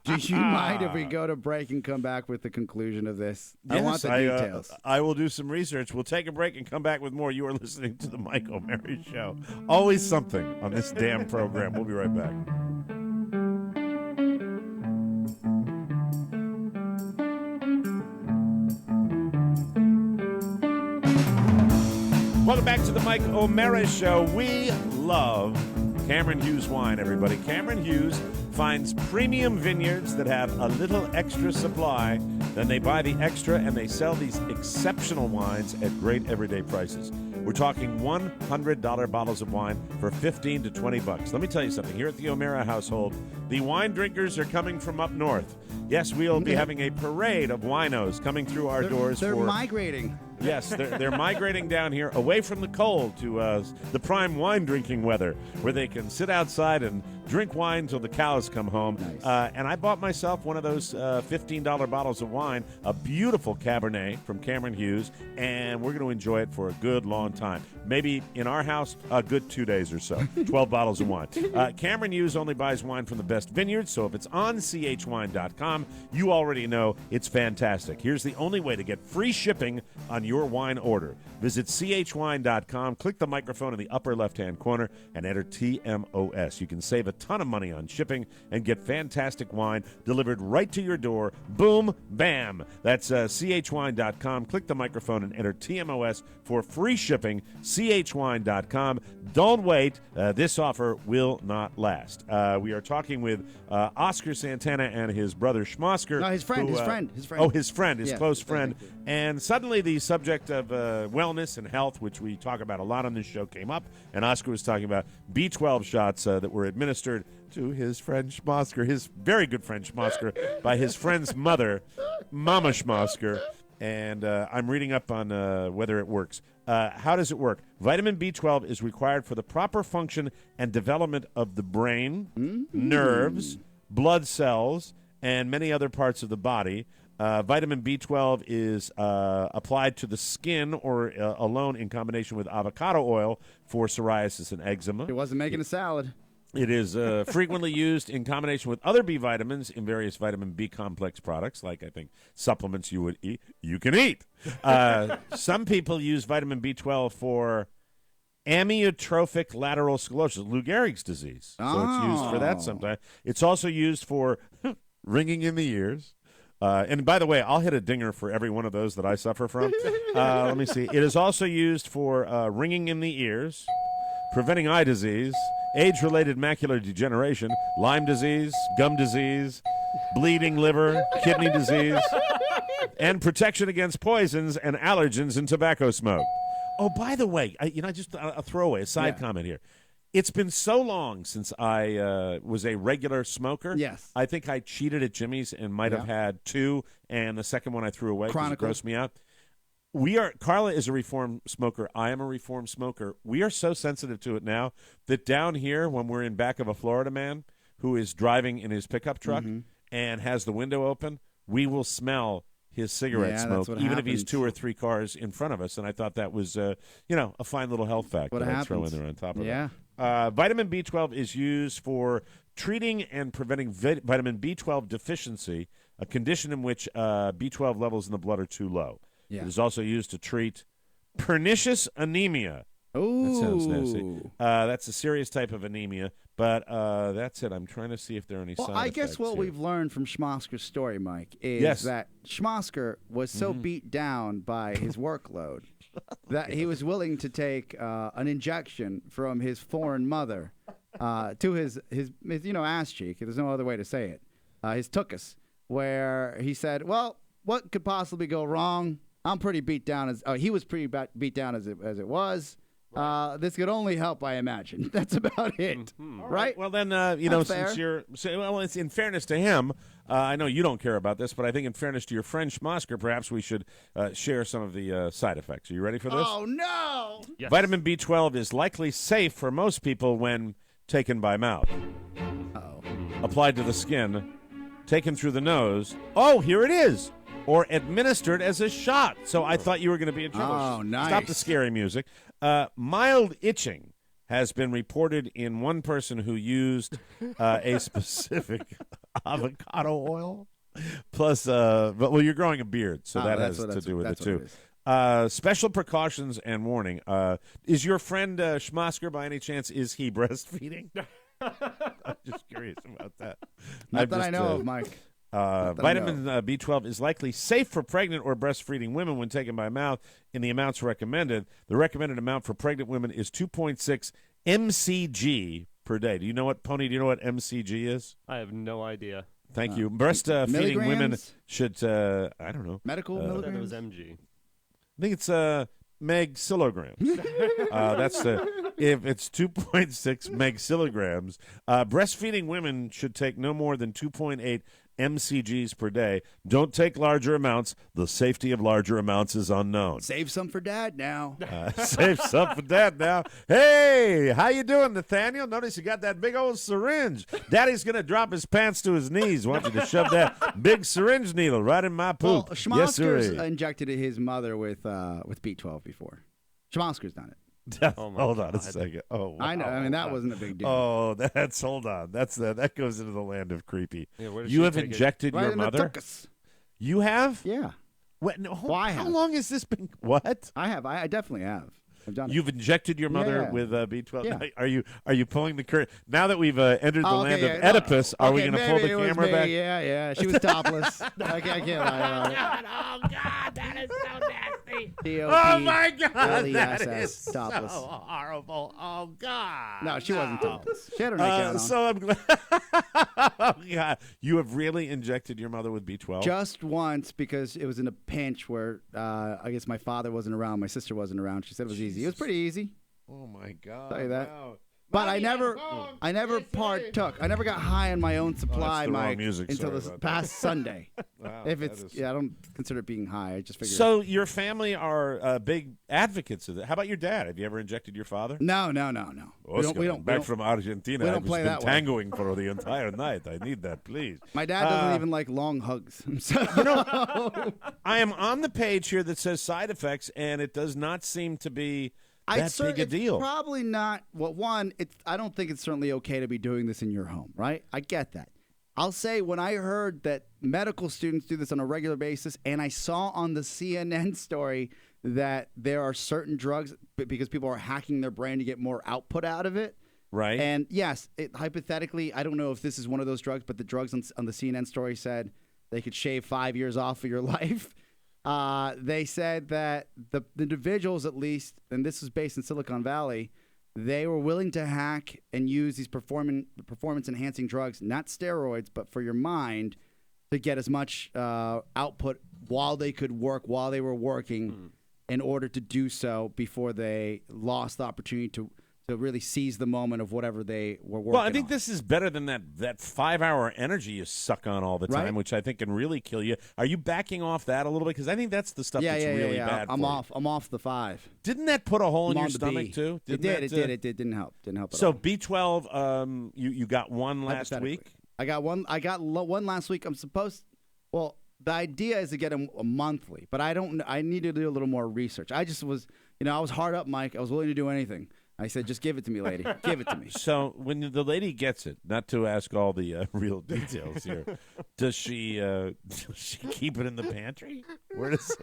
do you mind if we go to break and come back with the conclusion of this? I want the details. I will do some research. We'll take a break and come back with more. You are listening to the Mike O'Mara Show. Always something on this damn program. We'll be right back. Welcome back to the Mike O'Mara Show. We love Cameron Hughes wine, everybody. Cameron Hughes finds premium vineyards that have a little extra supply. Then they buy the extra and they sell these exceptional wines at great everyday prices. We're talking $100 bottles of wine for $15 to $20. Let me tell you something. Here at the O'Mara household, the wine drinkers are coming from up north. Yes, we'll be having a parade of winos coming through our doors. They're migrating. Yes, they're migrating down here away from the cold to the prime wine drinking weather, where they can sit outside and drink wine till the cows come home. Nice. And I bought myself one of those $15 bottles of wine, a beautiful Cabernet from Cameron Hughes, and we're going to enjoy it for a good long time. Maybe in our house, a good 2 days or so. 12 bottles of wine. Cameron Hughes only buys wine from the best vineyards, so if it's on chwine.com, you already know it's fantastic. Here's the only way to get free shipping on your wine order. Visit chwine.com, click the microphone in the upper left-hand corner, and enter TMOS. You can save a ton of money on shipping and get fantastic wine delivered right to your door. Boom, bam. That's chwine.com. Click the microphone and enter TMOS for free shipping. chwine.com. Don't wait. This offer will not last. We are talking with Oscar Santana and his brother Schmosker. No, his friend. Oh, his friend, his Yeah, close friend. thank you. And suddenly the subject of wellness and health, which we talk about a lot on this show, came up. And Oscar was talking about B12 shots that were administered to his friend Schmosker, his very good friend Schmosker, by his friend's mother, Mama Schmosker. And I'm reading up on whether it works. How does it work? Vitamin B12 is required for the proper function and development of the brain, nerves, blood cells, and many other parts of the body. Vitamin B12 is applied to the skin or alone in combination with avocado oil for psoriasis and eczema. He wasn't making a salad. It is frequently used in combination with other B vitamins in various vitamin B complex products, like I think supplements you can eat. Some people use vitamin B12 for amyotrophic lateral sclerosis, Lou Gehrig's disease. So it's used for that sometimes. It's also used for ringing in the ears. And by the way, I'll hit a dinger for every one of those that I suffer from. Let me see. It is also used for ringing in the ears, preventing eye disease, age-related macular degeneration, Lyme disease, gum disease, bleeding liver, kidney disease, and protection against poisons and allergens in tobacco smoke. Oh, by the way, just a throwaway, a side comment here. It's been so long since I was a regular smoker. Yes. I think I cheated at Jimmy's and might have had 2, and the second one I threw away because it Chronicle. grossed me out. Carla is a reformed smoker. I am a reformed smoker. We are so sensitive to it now that down here, when we're in back of a Florida man who is driving in his pickup truck and has the window open, we will smell his cigarette Yeah, smoke, that's what even if he's happens. 2 or 3 cars in front of us. And I thought that was, a fine little health fact What that I'd throw in happens. there on top of Yeah. that. Vitamin B12 is used for treating and preventing vitamin B12 deficiency, a condition in which B12 levels in the blood are too low. Yeah. It is also used to treat pernicious anemia. Ooh. That sounds nasty. That's a serious type of anemia, but that's it. I'm trying to see if there are any Well, side I guess effects what here. we've learned from Schmosker's story, Mike, is Yes. that Schmosker was so beat down by his workload that he was willing to take an injection from his foreign mother to his ass cheek. There's no other way to say it. His tuchus, where he said, "Well, what could possibly go wrong? I'm pretty beat down he was pretty beat down as it was." This could only help, I imagine. That's about it, right? Well, then, That's since fair. it's in fairness to him, I know you don't care about this, but I think in fairness to your friend Schmosker, perhaps we should share some of the side effects. Are you ready for this? Oh no! Yes. Vitamin B12 is likely safe for most people when taken by mouth. Applied to the skin, taken through the nose. Oh, here it is. Or administered as a shot. So I thought you were going to be in trouble. Oh, nice. Stop the scary music. Mild itching has been reported in one person who used a specific avocado oil. Plus, you're growing a beard, so that has to do with it too. Special precautions and warning. Is your friend Schmosker, by any chance, is he breastfeeding? I'm just curious about that. Not that I know of, Mike. Vitamin B12 is likely safe for pregnant or breastfeeding women when taken by mouth in the amounts recommended. The recommended amount for pregnant women is 2.6 mcg per day. Do you know what mcg is? I have no idea. Thank you. Breastfeeding women milligrams? should, I don't know. Medical I thought it milligrams? was MG. I think it's megsilograms. If it's 2.6 megsilograms, breastfeeding women should take no more than 2.8 mcgs per day. Don't take larger amounts. The safety of larger amounts is unknown. Save some for Dad now. Save some for Dad now. Hey, how you doing, Nathaniel? Notice you got that big old syringe. Daddy's going to drop his pants to his knees. Want you to shove that big syringe needle right in my Well, poop. Schmosker's sirree. injected his mother with B12 before. Schmosker's done it. Oh my Hold on a God. second. Oh, wow. I know. I mean, that wasn't a big deal. Oh, hold on. That goes into the land of creepy. Yeah, where does You she have take it? injected right your in mother? the tuchus. You have? Yeah, What? No, Well, I how have. long has this been? What? I have. I definitely have. I've done it. You've injected your mother Yeah. with B12. Yeah. Are you pulling the curtain now that we've entered the Oh, land okay, of yeah. Oedipus? Are we Okay, going to pull maybe the it was camera me. back? Yeah. She was topless. I can't lie about it. Oh, God, that is so nasty. Oh my God! That L-E-S-S, is topless. so horrible. Oh God! No, she wasn't topless. She had her nightgown on. So I'm glad. Oh, God. You have really injected your mother with B12? Just once because it was in a pinch where I guess my father wasn't around, my sister wasn't around. She said it was easy. It was pretty easy. Oh my God! Tell you that. Wow. But I never partook. I never got high on my own supply, the wrong Mike, music. until Sorry this about past Sunday. Wow, If that it's is- I don't consider it being high. I just figured. So your family are big advocates of it. How about your dad? Have you ever injected your father? no. Oscar, We don't. back from Argentina. we don't I've play just been that way. tangoing for the entire night. I need that, please. My dad doesn't even like long hugs. So I am on the page here that says side effects, and it does not seem to be that big a it's deal. Probably not. Well, one, I don't think it's certainly okay to be doing this in your home, right? I get that. I'll say when I heard that medical students do this on a regular basis, and I saw on the CNN story that there are certain drugs because people are hacking their brain to get more output out of it. Right. And yes, hypothetically, I don't know if this is one of those drugs, but the drugs on the CNN story said they could shave 5 years off of your life. They said that the individuals, at least, and this is based in Silicon Valley, they were willing to hack and use these performance-enhancing drugs, not steroids, but for your mind, to get as much output while they could work, while they were working, in order to do so before they lost the opportunity to to really seize the moment of whatever they were working Well, I think on. this is better than that 5-hour energy you suck on all the time, Right. which I think can really kill you. Are you backing off that a little bit? Because I think that's the stuff that's really bad I'm for off. I'm off the 5. you. Didn't that put a hole in I'm your on the stomach, B. too? It Didn't did. that, It didn't help. Didn't help at So all. B12, you got one last Hypothetically. week? I got one. One last week. I'm supposed. Well, the idea is to get them monthly, but I don't. I need to do a little more research. I just was, I was hard up, Mike. I was willing to do anything. I said, just give it to me, lady. Give it to me. So when the lady gets it, not to ask all the real details here, does she keep it in the pantry? Where does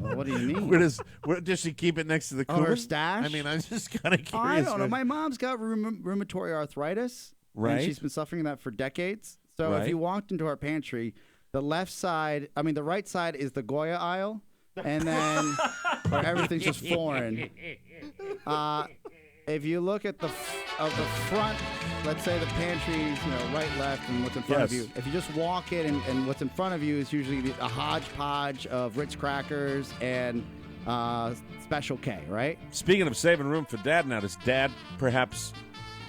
What do you mean? where does she keep it next to the Oh, cooler? her stash? I mean, I'm just kind of curious. I don't know. man. My mom's got rheumatoid arthritis, Right. and she's been suffering that for decades. So Right. if you walked into our pantry, the right side is the Goya aisle, and then where everything's just foreign. If you look at the front, let's say the pantry's right, left, and what's in front of Yes. you. If you just walk it, and what's in front of you is usually a hodgepodge of Ritz crackers and Special K, right? Speaking of saving room for Dad, now does Dad perhaps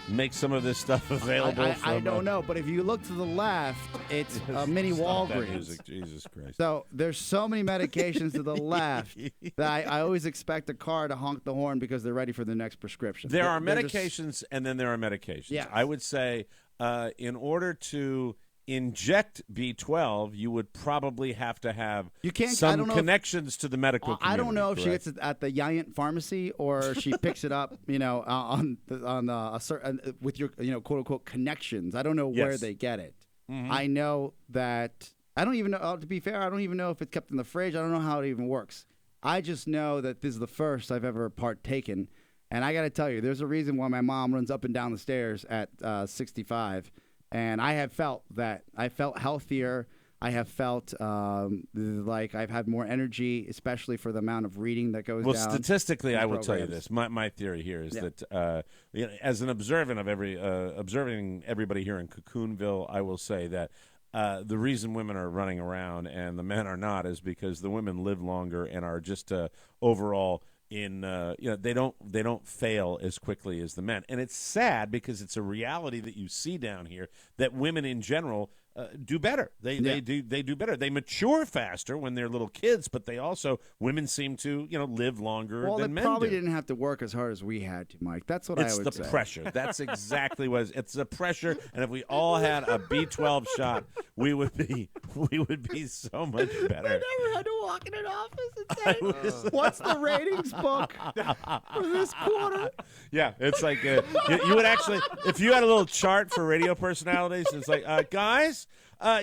make some of this stuff available? I don't know, but if you look to the left, it's a mini Stop that Walgreens. music, Jesus Christ. So there's so many medications to the left that I always expect a car to honk the horn because they're ready for the next prescription. There are They're just- medications, and then there are medications. Yes. I would say in order to inject B12, you would probably have to have You can't- I some don't know if- connections to the medical community. I don't know if she correct? gets it at the Giant Pharmacy or she picks it up, on a certain with your quote unquote connections. I don't know where Yes. they get it. Mm-hmm. I know that I don't even know. To be fair, I don't even know if it's kept in the fridge. I don't know how it even works. I just know that this is the first I've ever partaken, and I got to tell you, there's a reason why my mom runs up and down the stairs at 65. And I have felt that. I felt healthier. I have felt like I've had more energy, especially for the amount of reading that goes Well, down. statistically, in I will tell you programs. this. My theory here is Yeah. that, as an observant of observing everybody here in Cocoonville, I will say that the reason women are running around and the men are not is because the women live longer and are just overall they don't fail as quickly as the men. And it's sad because it's a reality that you see down here that women in general do better. They do better. They mature faster when they're little kids, but women seem to live longer Well, they than men probably do. didn't have to work as hard as we had to, Mike. That's what It's I would the say. pressure. That's exactly what it's the pressure. And if we all had a B12 shot, we would be so much better. Never had to walk in an office and say, "What's the ratings book for this quarter?" Yeah, it's like you would actually, if you had a little chart for radio personalities, it's like, guys,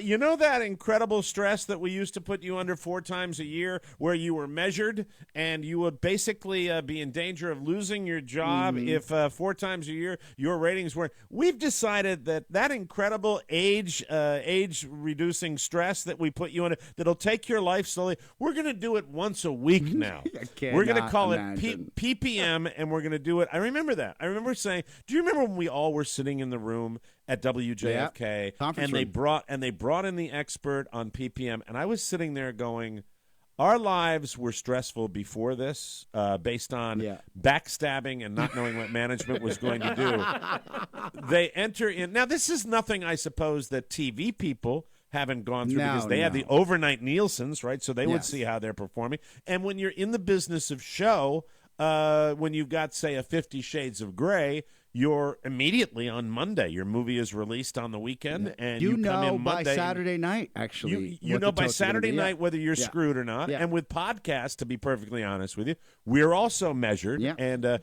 you know that incredible stress that we used to put you under 4 times a year where you were measured and you would basically be in danger of losing your job if 4 times a year your ratings weren't. We've decided that incredible age-reducing stress that we put you under, that'll take your life slowly, we're going to do it once a week now. We're going to cannot call imagine. it PPM, and we're going to do it. I remember that. I remember saying, do you remember when we all were sitting in the room at WJFK Conference and they room. brought in the expert on PPM, and I was sitting there going, our lives were stressful before this, based on backstabbing and not knowing what management was going to do. They enter in. Now, this is nothing, I suppose, that TV people haven't gone through because they have the overnight Nielsen's, right? So they would see how they're performing. And when you're in the business of show, when you've got, say, a 50 Shades of Grey, you're immediately on Monday. Your movie is released on the weekend, and you come in by Monday. Saturday night, actually. You what know the by totes are gonna Saturday be. night whether you're screwed or not. Yeah. And with podcasts, to be perfectly honest with you, we're also measured. Yeah. And,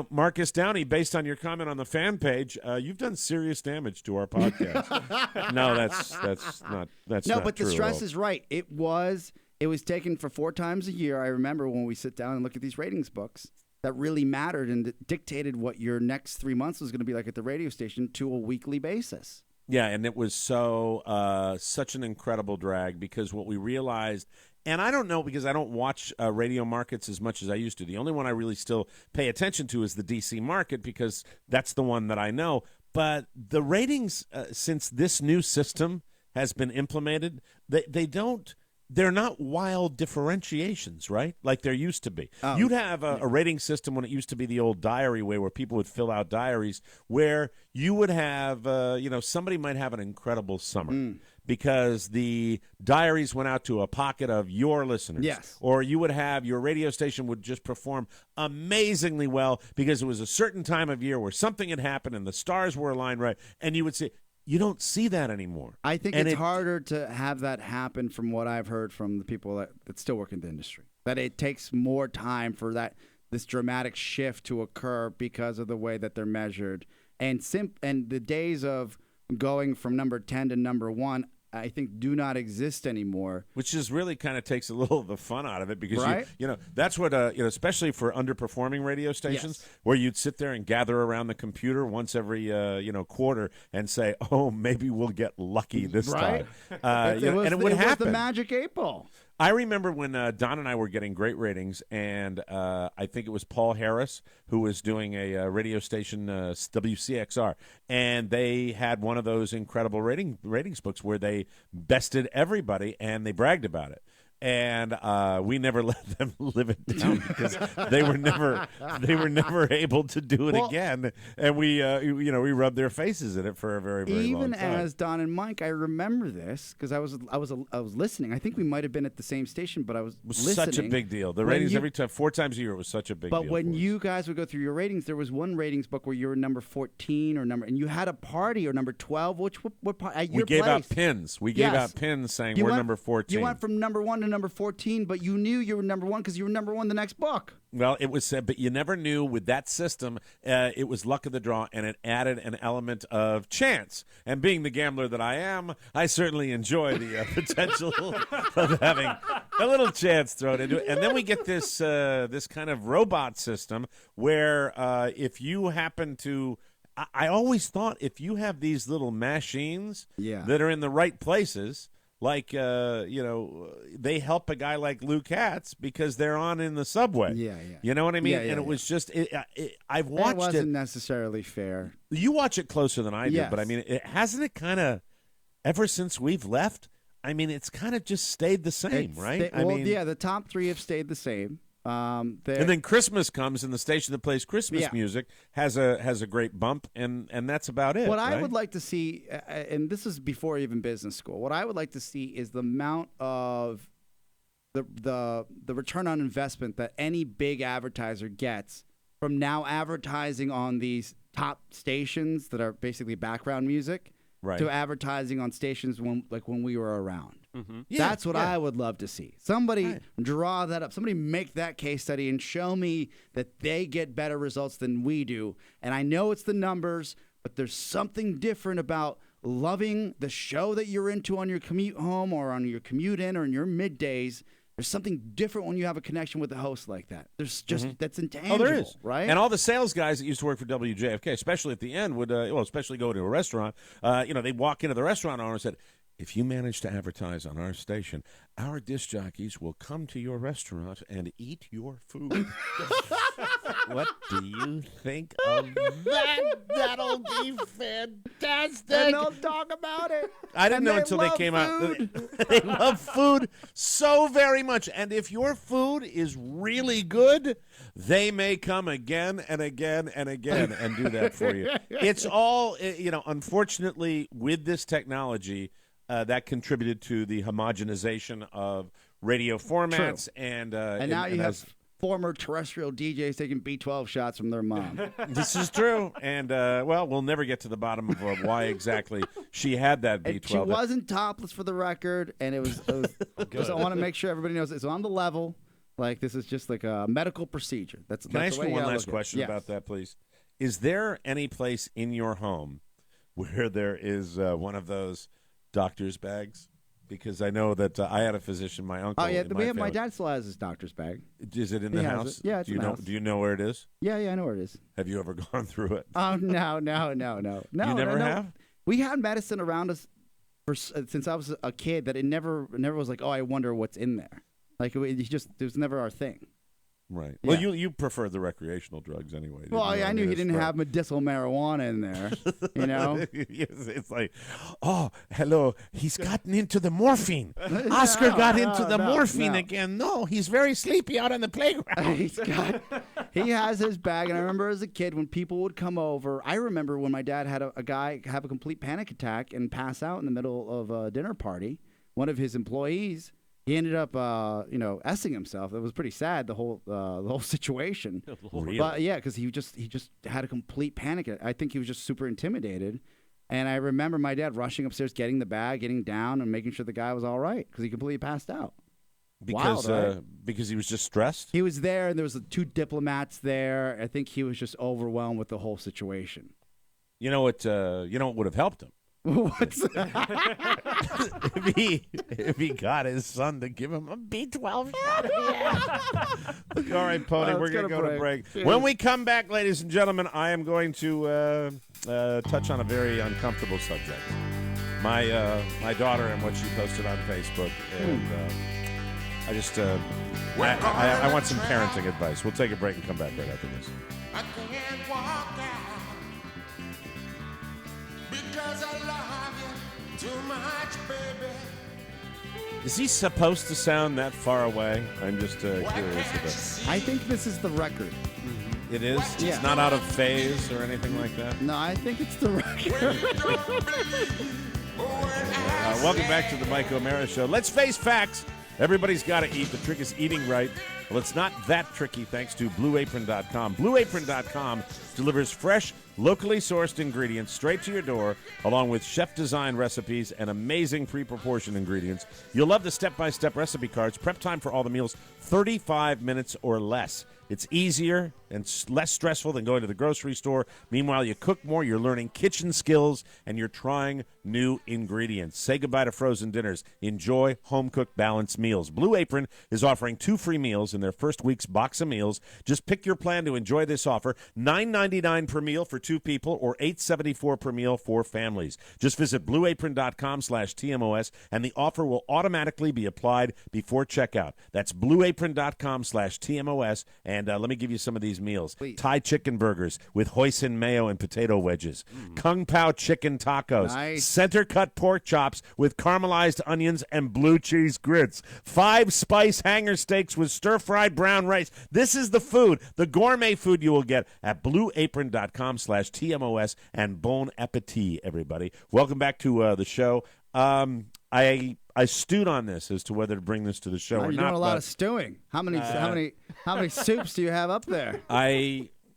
Marcus Downey, based on your comment on the fan page, you've done serious damage to our podcast. No, that's not No, not but true the at stress all. is right. It was taken for 4 times a year. I remember when we sit down and look at these ratings books that really mattered and that dictated what your next 3 months was going to be like at the radio station to a weekly basis. Yeah, and it was such an incredible drag because what we realized, and I don't know because I don't watch radio markets as much as I used to. The only one I really still pay attention to is the D.C. market because that's the one that I know. But the ratings, since this new system has been implemented, they don't they're not wild differentiations, right? Like there used to be. You'd have a rating system when it used to be the old diary way where people would fill out diaries where you would have, somebody might have an incredible summer because the diaries went out to a pocket of your listeners. Yes. Or you would have your radio station would just perform amazingly well because it was a certain time of year where something had happened and the stars were aligned right. And you would say, you don't see that anymore. I think it's harder to have that happen from what I've heard from the people that still work in the industry. That it takes more time for this dramatic shift to occur because of the way that they're measured. And the days of going from number 10 to number 1, I think do not exist anymore. Which is really kind of takes a little of the fun out of it because right? That's what especially for underperforming radio stations where you'd sit there and gather around the computer once every quarter and say, oh, maybe we'll get lucky this time. And it would happen. Was the magic 8 ball. I remember when Don and I were getting great ratings, and I think it was Paul Harris who was doing a radio station, WCXR, and they had one of those incredible ratings books where they bested everybody, and they bragged about it. And we never let them live it down because they were never able to do it again. And we rubbed their faces in it for a very, very long time. Even as Don and Mike, I remember this because I was listening. I think we might have been at the same station, but I was listening. Such a big deal. The ratings every time, 4 times a year, was such a big deal. But when you guys would go through your ratings, there was one ratings book where you were number 14 and you had a party or number 12. What at your we gave place. out pins. We gave out pins saying we're number 14. You went from number 1 to number 14, but you knew you were number 1 because you were number 1 the next book. Well, it was said, but you never knew with that system. It was luck of the draw, and it added an element of chance. And being the gambler that I am, I certainly enjoy the potential of having a little chance thrown into it. And then we get this kind of robot system where if you happen to. I always thought if you have these little machines that are in the right places. Like, they help a guy like Lou Katz because they're on in the subway. Yeah. You know what I mean? It was just, I've watched it. It wasn't necessarily fair. You watch it closer than I do, Yes. but I mean, hasn't it kind of, ever since we've left, I mean, it's kind of just stayed the same, right? The top 3 have stayed the same. And then Christmas comes, and the station that plays Christmas music has a great bump, and that's about it. What I would like to see, and this is before even business school, what I would like to see is the amount of the return on investment that any big advertiser gets from now advertising on these top stations that are basically background music to advertising on stations when we were around. Mm-hmm. That's what I would love to see. Somebody draw that up. Somebody make that case study and show me that they get better results than we do. And I know it's the numbers, but there's something different about loving the show that you're into on your commute home or on your commute in or in your middays. There's something different when you have a connection with a host like that. There's just that's intangible. Oh, there is, right? And all the sales guys that used to work for WJFK, especially at the end, would especially go to a restaurant. They'd walk into the restaurant owner and said, "If you manage to advertise on our station, our disc jockeys will come to your restaurant and eat your food." What do you think of that? That'll be fantastic. And they'll talk about it. I didn't know until they came out. They love food so very much. And if your food is really good, they may come again and again and again and do that for you. It's all, unfortunately, with this technology, that contributed to the homogenization of radio formats. True. And now you have former terrestrial DJs taking B12 shots from their mom. This is true. And, we'll never get to the bottom of why exactly she had that B12. And she wasn't topless for the record, and it was I want to make sure everybody knows it's on the level. Like, this is just like a medical procedure. Can I ask you one last question about that, please? Is there any place in your home where there is one of those doctor's bags? Because I know that I had a physician, my uncle. Oh, yeah, my dad still has his doctor's bag. Is it in the house? Yeah, it's in the house. Do you know where it is? Yeah, I know where it is. Have you ever gone through it? Oh, no. You never have? We had medicine around us since I was a kid that it never was like, oh, I wonder what's in there. Like, it was never our thing. Right. Yeah. Well, you prefer the recreational drugs anyway. didn't Well, you? I knew he it's didn't for- have medicinal marijuana in there. You know. It's like, oh, hello. He's gotten into the morphine. Oscar got into the morphine no. again. No, he's very sleepy out on the playground. He has his bag, and I remember as a kid when people would come over. I remember when my dad had a guy have a complete panic attack and pass out in the middle of a dinner party. One of his employees, he ended up, essing himself. It was pretty sad, the whole situation. Really? But yeah, because he just had a complete panic. I think he was just super intimidated. And I remember my dad rushing upstairs, getting the bag, getting down, and making sure the guy was all right because he completely passed out. Because Wild, right? because he was just stressed. He was there, and there was 2 diplomats there. I think he was just overwhelmed with the whole situation. You know what? You know what would have helped him What's if he got his son to give him a B12 shot. All right, Pony, we're going to go to break. When we come back, ladies and gentlemen, I am going to touch on a very uncomfortable subject. My daughter and what she posted on Facebook, and I just I want some parenting advice. We'll take a break and come back right after this. I can't walk out because I love you too much, baby. Is he supposed to sound that far away? I'm just curious about. I think this is the record. It is? Yeah. It's not out of phase or anything like that? No, I think it's the record. Welcome back to the Mike O'Mara Show. Let's face facts. Everybody's got to eat. The trick is eating right. Well, it's not that tricky thanks to BlueApron.com. BlueApron.com delivers fresh, locally sourced ingredients straight to your door, along with chef-designed recipes and amazing pre-proportioned ingredients. You'll love the step-by-step recipe cards. Prep time for all the meals, 35 minutes or less. It's easier and less stressful than going to the grocery store. Meanwhile, you cook more, you're learning kitchen skills, and you're trying new ingredients. Say goodbye to frozen dinners. Enjoy home-cooked balanced meals. Blue Apron is offering 2 free meals in their first week's box of meals. Just pick your plan to enjoy this offer. $9.99 per meal for 2 people or $8.74 per meal for families. Just visit blueapron.com/TMOS, and the offer will automatically be applied before checkout. That's blueapron.com/TMOS. And let me give you some of these meals. Please. Thai chicken burgers with hoisin mayo and potato wedges. Kung Pao chicken tacos. Nice. Center-cut pork chops with caramelized onions and blue cheese grits. 5-spice hanger steaks with stir-fried brown rice. This is the food, the gourmet food you will get at blueapron.com/TMOS. And bon appetit, everybody. Welcome back to the show. I stewed on this as to whether to bring this to the show You're or doing not. a lot but of stewing. How many soups do you have up there?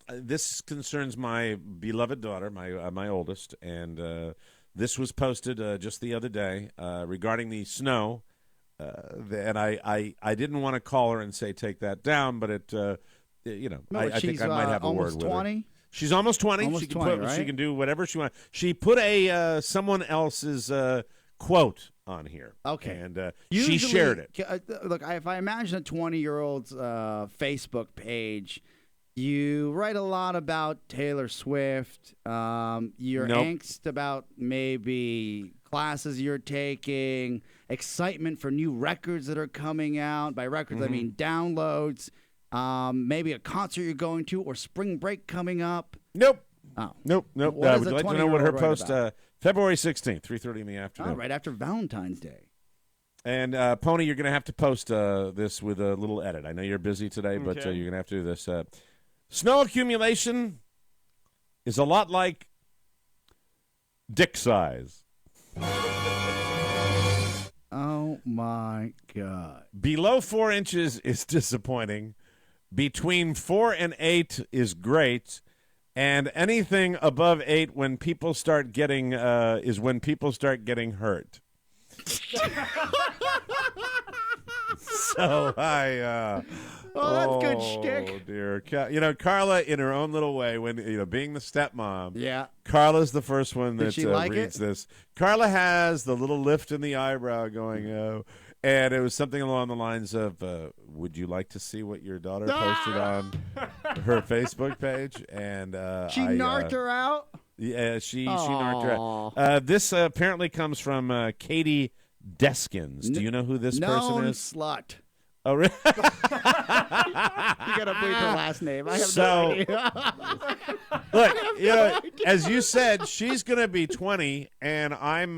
This concerns my beloved daughter, my oldest, and this was posted just the other day regarding the snow. And I didn't want to call her and say take that down, but it I think I might have a word with her. 20? She's almost 20. Almost She can 20, she right? can do whatever she wants. She put a someone else's quote on here. Okay. And Usually, she shared it. Look, if I imagine a 20-year-old's Facebook page, you write a lot about Taylor Swift. Your Nope. angst about maybe classes you're taking, excitement for new records that are coming out. By records, I mean downloads. Maybe a concert you're going to or spring break coming up. Nope. Oh. Nope. What does Would a you like to know what her 20-year-old write post? about? February 16th, 3:30 in the afternoon. Right after Valentine's Day. And Pony, you're going to have to post this with a little edit. I know you're busy today, but Okay. you're going to have to do this. Snow accumulation is a lot like dick size. Oh, my God. Below 4 inches is disappointing. Between 4 and 8 is great. And anything above 8 when people start getting is when people start getting hurt. So I Oh, that's good shtick. Oh dear. Carla in her own little way, when being the stepmom. Yeah. Carla's the first one Did that she like reads it? this. Carla has the little lift in the eyebrow going, oh. And it was something along the lines of, would you like to see what your daughter posted on her Facebook page? And She narked her out? Yeah, she narked her out. This apparently comes from Katie Deskins. Do you know who this person Known is? slut. Oh, really? You gotta bleep her last name. I have So- no idea. Look, as you said, she's going to be 20, and I'm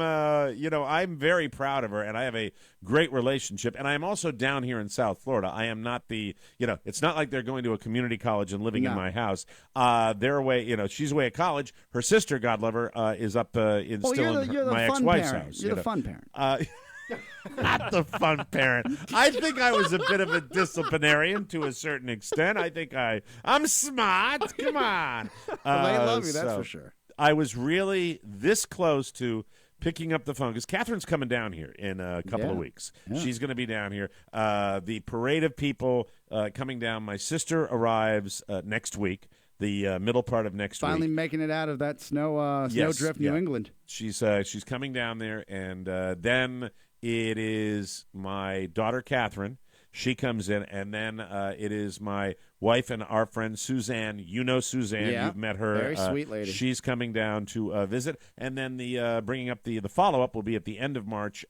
very proud of her, and I have a great relationship. And I am also down here in South Florida. I am not it's not like they're going to a community college and living in my house. They're away, she's away at college. Her sister, God love her, is up in my ex-wife's house. You're the fun parent. Not the fun parent. I think I was a bit of a disciplinarian to a certain extent. I think I'm smart. Come on. Well, they love you, that's so for sure. I was really this close to picking up the phone because Catherine's coming down here in a couple of weeks. Yeah. She's going to be down here. The parade of people coming down. My sister arrives next week. The middle part of next Finally week. making it out of that snowdrift, New England. She's coming down there, and then it is my daughter Catherine. She comes in, and then it is my wife and our friend Suzanne. You know Suzanne. Yeah, You've met her. very sweet lady. She's coming down to visit, and then the bringing up the follow-up will be at the end of March.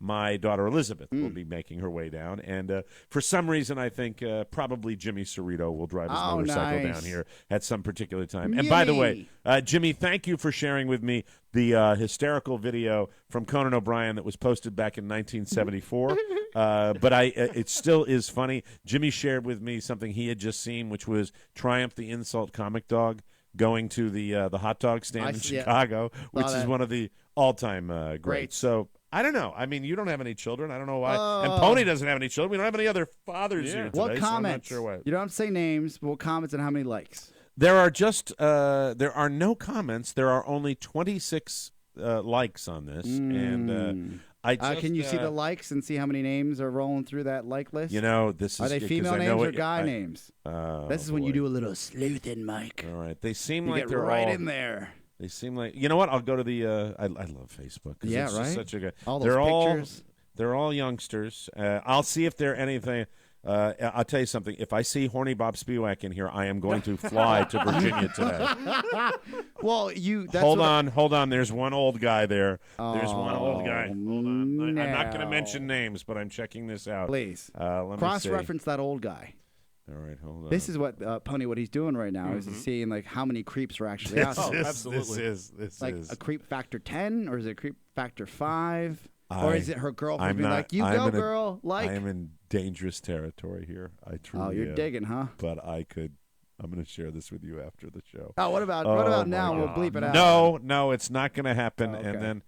My daughter Elizabeth will be making her way down, and for some reason I think probably Jimmy Cerrito will drive his motorcycle nice. down here at some particular time. And by the way, Jimmy, thank you for sharing with me the hysterical video from Conan O'Brien that was posted back in 1974. But it still is funny. Jimmy shared with me something he had just seen, which was Triumph the Insult Comic Dog going to the hot dog stand in Chicago, which is one of the all-time greats. So I don't know. I mean, you don't have any children. I don't know why. And Pony doesn't have any children. We don't have any other fathers here today. What so I'm not comments? sure why. You don't have to say names, but what comments and how many likes? There are there are no comments. There are only 26 likes on this, and I just, can you see the likes and see how many names are rolling through that like list? This is Are they female names or guy names? This is when you boy. do a little sleuthing, Mike. All right, they seem You like get they're right all, in there. They seem like what? I'll go to the. I love Facebook. 'Cause Yeah, it's just right? Such a good. All those pictures. They're all youngsters. I'll see if they're anything. I'll tell you something. If I see Horny Bob Spiewak in here, I am going to fly to Virginia today. Well, Hold on. There's one old guy there. There's one old guy. Hold on. I'm not going to no. mention names, but I'm checking this out. Please. Let me see. Cross-reference that old guy. All right, hold on. This is what Pony. What he's doing right now is he's seeing like how many creeps are actually out there. absolutely. This Like is a creep factor 10, or is it a creep factor 5, or is it her girlfriend I'm being not- like, "You I'm go, in a- girl"? Like, I am in dangerous territory here. I truly. oh, you're am. digging, huh? But I'm going to share this with you after the show. Oh, what about my now? We'll God. bleep it out. No, it's not going to happen. Oh, okay. And then,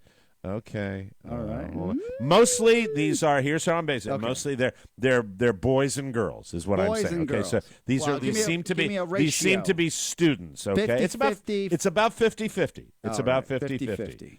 okay, All right. hold on. Mostly these are. Here's how I'm basing. it. Okay. Mostly they're boys and girls is what I'm Boys saying. and Okay, girls. so these Wow, are these give me seem to give be me a these seem ratio. to be students. Okay, 50, it's about 50. it's about 50-50. It's All about right, 50-50. 50-50.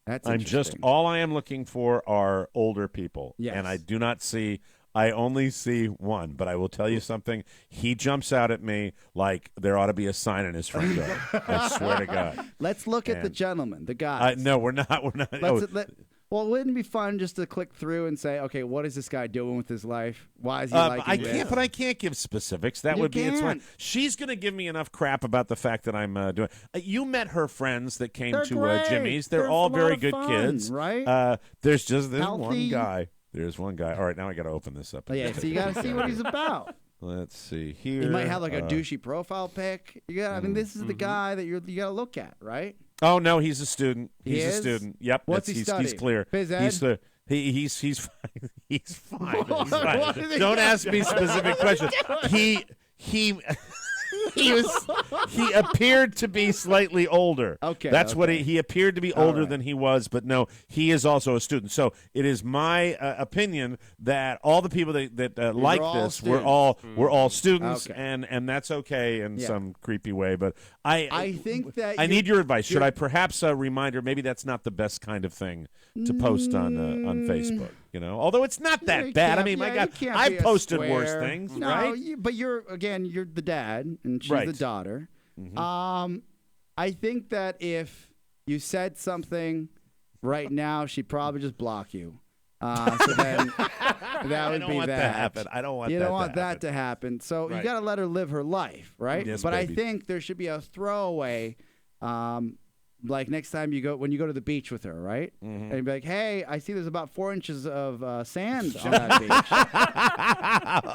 That's I'm just interesting. all I am looking for are older people, Yes. and I do not see. I only see one, but I will tell you something. He jumps out at me like there ought to be a sign in his front door. I swear to God. Let's look at the And- gentleman, the guy. No, we're not. We're not. Well, wouldn't it be fun just to click through and say, okay, what is this guy doing with his life? Why is he liking I this? can't, but I can't give specifics. That You would be. It's fine. can't. She's going to give me enough crap about the fact that I'm doing. You met her friends that came They're to great. Jimmy's. They're They're all a lot very of good fun, kids, right? There's one Healthy. guy. There's one guy. All right, now I got to open this up. Oh, yeah, so you got to see what he's about. Let's see here. He might have like a douchey profile pic. I mean, this is the guy that you got to look at, right? Oh no, he's a student. He He's is? a student. Yep. What's he he's studying? clear. Phys ed? He's fine. He's fine. He's fine. What is he Don't doing? ask me specific questions. He he appeared to be slightly older. Okay, That's what okay. he appeared to be older right. than he was, but no, he is also a student. So it is my opinion that all the people that like all this students. we're all students, Okay. and that's okay in Yeah. some creepy way. But I think that I need your advice. Should you're- I perhaps a reminder? Maybe that's not the best kind of thing to post on Facebook. Although it's not that You bad. I can't- mean, my yeah, God, you can't I've be a posted worse square. things, No, right? but you're the dad and she's Right. the daughter. Mm-hmm. I think that if you said something right now, she'd probably just block you. So then that would don't be want that. that to happen. I don't want You that don't to want that happen. to happen. So you Right. got to let her live her life, right? Yes, but baby. I think there should be a throwaway. like next time when you go to the beach with her, right? Mm-hmm. And be like, hey, I see there's about 4 inches of sand on that beach.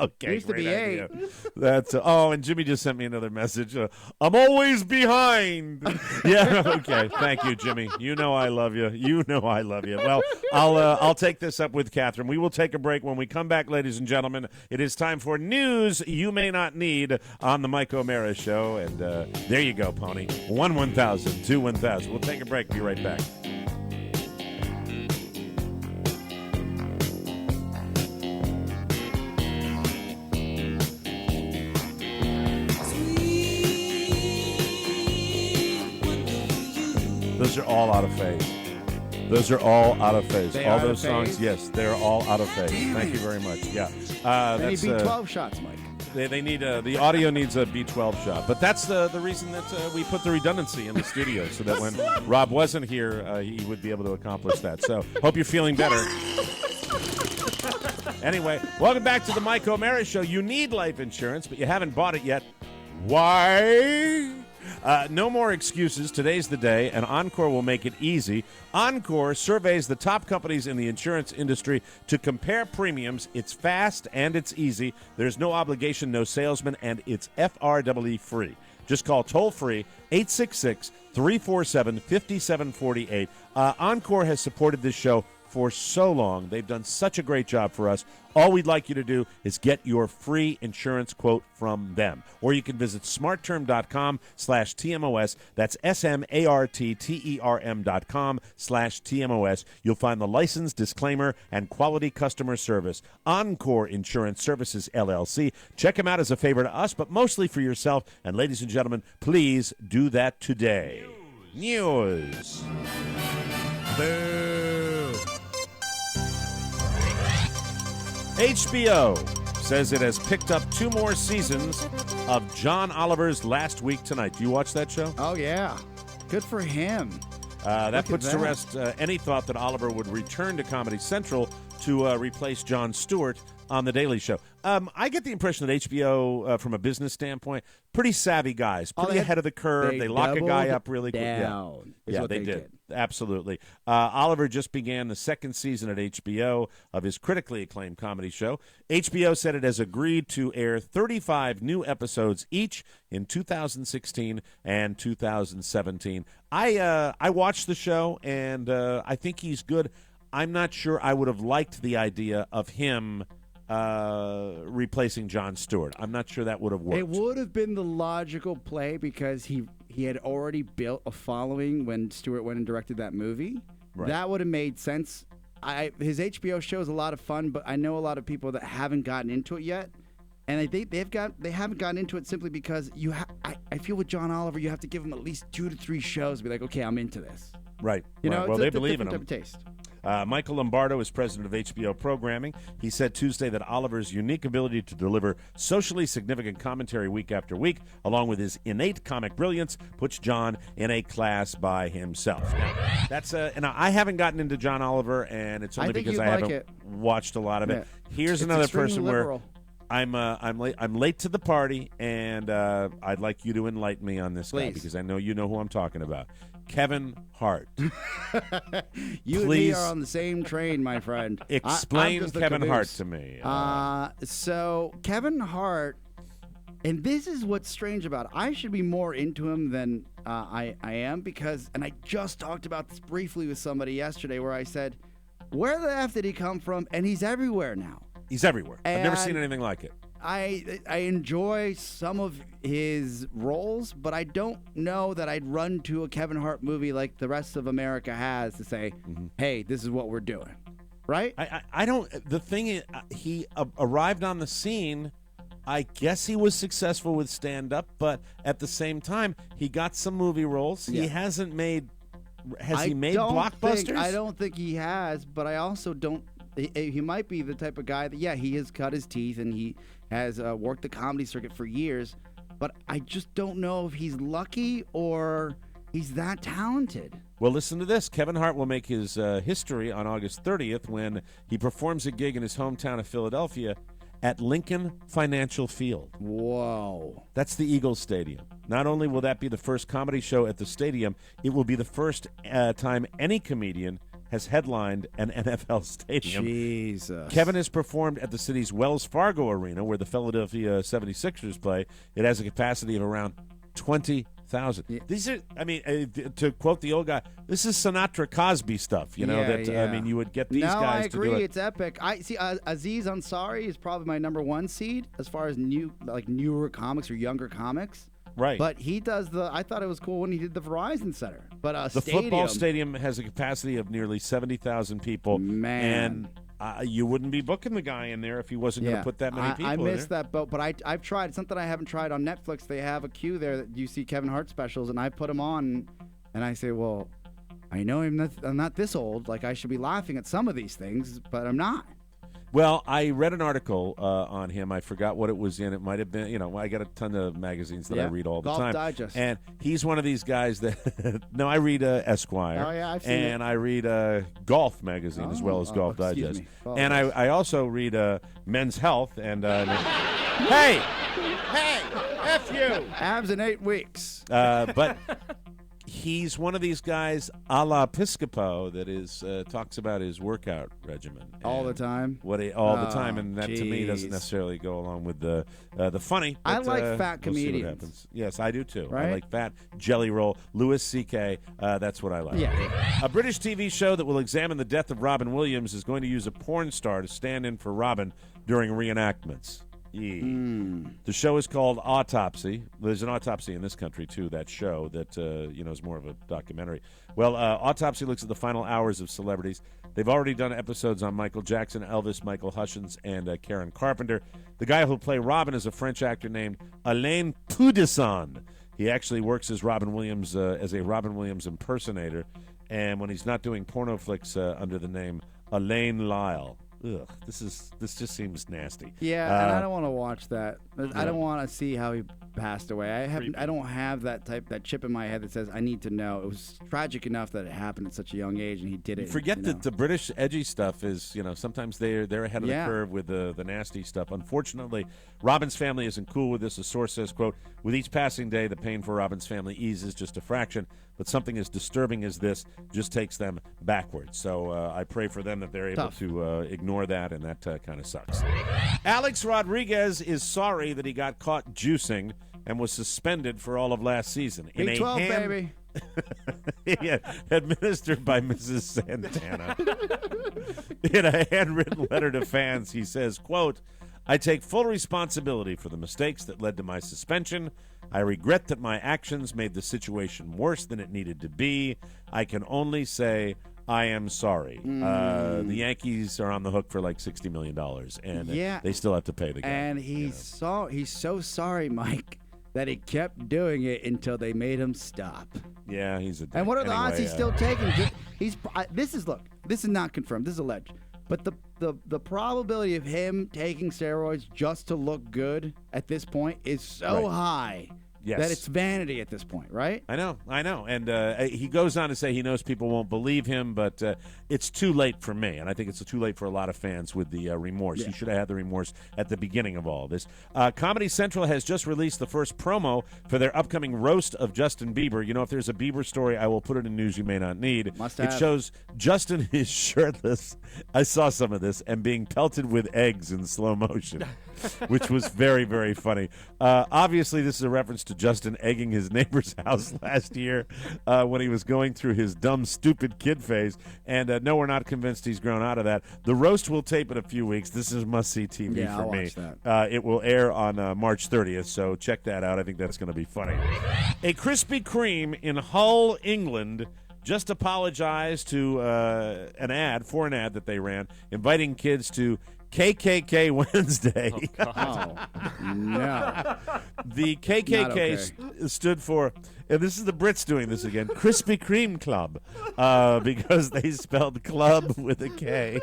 Okay, Used to great be idea. That's and Jimmy just sent me another message. I'm always behind. Yeah, okay. Thank you, Jimmy. You know I love you. You know I love you. Well, I'll take this up with Catherine. We will take a break. When we come back, ladies and gentlemen, it is time for news you may not need on the Mike O'Mara Show. And there you go, Pony. 1-1000, 2-1000. We'll take a break. Be right back. Those are all out of phase. Those are all out of phase. They all are those out of songs, phase? yes, they're all out of phase. Thank you very much. Yeah, They need that's B12 shots, Mike. they need the audio needs a B12 shot, but that's the reason that we put the redundancy in the studio so that when Rob wasn't here, he would be able to accomplish that. So hope you're feeling better. Anyway, welcome back to the Mike O'Mara Show. You need life insurance, but you haven't bought it yet. Why? No more excuses. Today's the day, and Encore will make it easy. Encore surveys the top companies in the insurance industry to compare premiums. It's fast and it's easy. There's no obligation, no salesman, and it's FRWE free. Just call toll-free 866-347-5748. Encore has supported this show for so long. They've done such a great job for us. All we'd like you to do is get your free insurance quote from them. Or you can visit smartterm.com/TMOS. That's SMARTTERM.com/TMOS. You'll find the license, disclaimer, and quality customer service. Encore Insurance Services, LLC. Check them out as a favor to us, but mostly for yourself. And ladies and gentlemen, please do that today. News. Boo. HBO says it has picked up 2 more seasons of John Oliver's Last Week Tonight. Do you watch that show? Oh, yeah. Good for him. That Look at puts to that. rest any thought that Oliver would return to Comedy Central to replace Jon Stewart on The Daily Show. I get the impression that HBO, from a business standpoint, pretty savvy guys, pretty they- ahead of the curve. They lock a guy up really quick. down is Yeah, what they they did. did. Absolutely. Oliver just began the 2nd season at HBO of his critically acclaimed comedy show. HBO said it has agreed to air 35 new episodes each in 2016 and 2017. I watched the show, and I think he's good. I'm not sure I would have liked the idea of him replacing Jon Stewart. I'm not sure that would have worked. It would have been the logical play because he had already built a following when Stewart went and directed that movie. Right. That would have made sense. His HBO show is a lot of fun, but I know a lot of people that haven't gotten into it yet, and they haven't gotten into it simply because I feel with John Oliver, you have to give him at least 2 to 3 shows to be like, okay, I'm into this. Right. You know, right. Well, it's they a believe in different him. type of taste. Michael Lombardo is president of HBO Programming. He said Tuesday that Oliver's unique ability to deliver socially significant commentary week after week, along with his innate comic brilliance, puts John in a class by himself. Now, that's and I haven't gotten into John Oliver, and it's only I think because you'd I like haven't it. watched a lot of it. Yeah. Here's It's another extremely person liberal. where I'm late to the party, and I'd like you to enlighten me on this guy Please. because I know you know who I'm talking about. Kevin Hart. You and me Please. are on the same train, my friend. I'm Explain just a Kevin Hart caboose. to me. So Kevin Hart, and this is what's strange about it. I should be more into him than I am because, and I just talked about this briefly with somebody yesterday where I said, where the F did he come from? And he's everywhere now. He's everywhere. I've never and- seen anything like it. I enjoy some of his roles, but I don't know that I'd run to a Kevin Hart movie like the rest of America has to say, hey, this is what we're doing. Right? I don't. The thing is, he arrived on the scene. I guess he was successful with stand-up, but at the same time, he got some movie roles. Yeah. He hasn't made. Has he I made don't blockbusters? think- I don't think he has, but I also don't. He might be the type of guy that, yeah, he has cut his teeth and he has worked the comedy circuit for years, but I just don't know if he's lucky or he's that talented. Well, listen to this. Kevin Hart will make his history on August 30th when he performs a gig in his hometown of Philadelphia at Lincoln Financial Field. Whoa. That's the Eagles Stadium. Not only will that be the first comedy show at the stadium, it will be the first time any comedian has headlined an NFL stadium. Jesus. Kevin has performed at the city's Wells Fargo Arena, where the Philadelphia 76ers play. It has a capacity of around 20,000. Yeah. These are, I mean, to quote the old guy, this is Sinatra Cosby stuff, you know, Yeah. I mean, you would get these No, guys I agree. to do it. It's epic. I see. Aziz Ansari is probably my number one seed as far as newer comics or younger comics. Right. But he does I thought it was cool when he did the Verizon Center. But the football stadium has a capacity of nearly 70,000 people. Man. And you wouldn't be booking the guy in there if he wasn't going to put that many people I in missed there. that boat, but I've tried something I haven't tried on Netflix. They have a queue there that you see Kevin Hart specials, and I put them on, and I say, well, I know I'm not this old. Like, I should be laughing at some of these things, but I'm not. Well, I read an article on him. I forgot what it was in. It might have been, I got a ton of magazines that I read all the Golf time. Digest. And he's one of these guys that, no, I read Esquire. Oh, yeah, I've seen and I read Golf magazine as well as Golf excuse Digest. me. Oh, And yes. I also read Men's Health. And hey, F you. Abs in 8 weeks. but he's one of these guys a la Piscopo that is talks about his workout regimen All the and time? all the Oh, time, and that to me doesn't jeez. necessarily go along with the funny. I but, like fat we'll see what comedians. happens. Yes, I do too. I Right? like fat Jelly Roll, Louis C.K. That's what I like. Yeah. A British TV show that will examine the death of Robin Williams is going to use a porn star to stand in for Robin during reenactments. The show is called Autopsy. There's an autopsy in this country too. That show that is more of a documentary. Well, Autopsy looks at the final hours of celebrities. They've already done episodes on Michael Jackson, Elvis, Michael Hutchins, and Karen Carpenter. The guy who'll play Robin is a French actor named Alain Poudisson. He actually works as Robin Williams as a Robin Williams impersonator, and when he's not doing porno flicks under the name Alain Lyle. Ugh, this just seems nasty. Yeah, and I don't want to watch that. I don't want to see how he passed away. Creepy. I don't have that chip in my head that says I need to know. It was tragic enough that it happened at such a young age, and he did it. Forget that the British edgy stuff is, sometimes they're ahead of Yeah. the curve with the nasty stuff. Unfortunately, Robin's family isn't cool with this. A source says, quote, with each passing day, the pain for Robin's family eases just a fraction, but something as disturbing as this just takes them backwards. So I pray for them that they're able Tough. to ignore that, and that kind of sucks. Alex Rodriguez is sorry that he got caught juicing and was suspended for all of last season. Big 12, baby. Yeah, administered by Mrs. Santana. In a handwritten letter to fans, he says, quote, I take full responsibility for the mistakes that led to my suspension. I regret that my actions made the situation worse than it needed to be. I can only say I am sorry. The Yankees are on the hook for like $60 million, and Yeah. they still have to pay the guy. And he's so sorry, Mike, that he kept doing it until they made him stop. Yeah, he's a dick. And what are the odds Anyway, he's still taking? This is not confirmed. This is alleged. But the probability of him taking steroids just to look good at this point is so Right. high Yes. that it's vanity at this point, right? I know. And he goes on to say he knows people won't believe him, but it's too late for me. And I think it's too late for a lot of fans with the remorse. He should have had the remorse at the beginning of all this. Comedy Central has just released the first promo for their upcoming roast of Justin Bieber. If there's a Bieber story, I will put it in news you may not need. Must It have. shows Justin is shirtless. I saw some of this, and being pelted with eggs in slow motion, which was very, very funny. Obviously, this is a reference to Justin egging his neighbor's house last year when he was going through his dumb, stupid kid phase. And no, we're not convinced he's grown out of that. The roast will tape in a few weeks. This is must-see TV Yeah, for I'll me. watch that. It will air on March 30th, so check that out. I think that's going to be funny. A Krispy Kreme in Hull, England, just apologized to an ad that they ran inviting kids to KKK Wednesday. Oh, no. The KKK stood for, and this is the Brits doing this again, Krispy Kreme Club, because they spelled club with a K.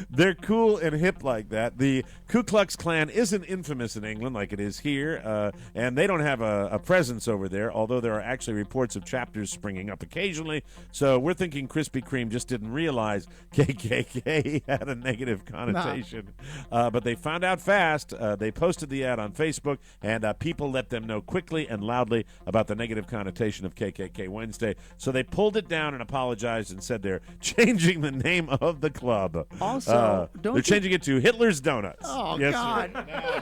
They're cool and hip like that. The Ku Klux Klan isn't infamous in England like it is here, and they don't have a presence over there, although there are actually reports of chapters springing up occasionally. So we're thinking Krispy Kreme just didn't realize KKK had a negative connotation. But they found out fast. They posted the ad on Facebook, and people let them know quickly and loudly about the negative connotation of KKK Wednesday. So they pulled it down and apologized and said they're changing the name of the club. Also, they're changing it to Hitler's Donuts. Oh, yes, God.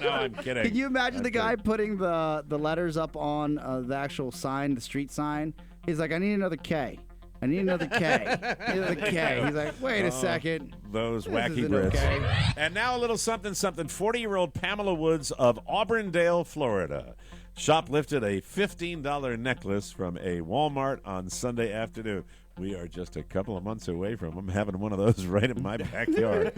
No, I'm kidding. Can you imagine the guy putting the letters up on the actual sign, the street sign? He's like, I need another K. I need another K. I need another K. He's like, wait a second. Those This wacky isn't Brits. okay. And now a little something. 40-year-old Pamela Woods of Auburndale, Florida, shoplifted a $15 necklace from a Walmart on Sunday afternoon. We are just a couple of months away from them having one of those right in my backyard.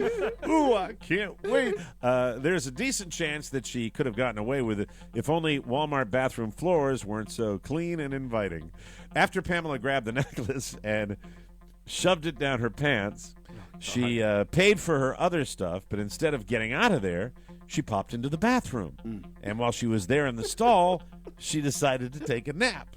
Ooh, I can't wait. There's a decent chance that she could have gotten away with it if only Walmart bathroom floors weren't so clean and inviting. After Pamela grabbed the necklace and shoved it down her pants, she paid for her other stuff, but instead of getting out of there, she popped into the bathroom. And while she was there in the stall, she decided to take a nap.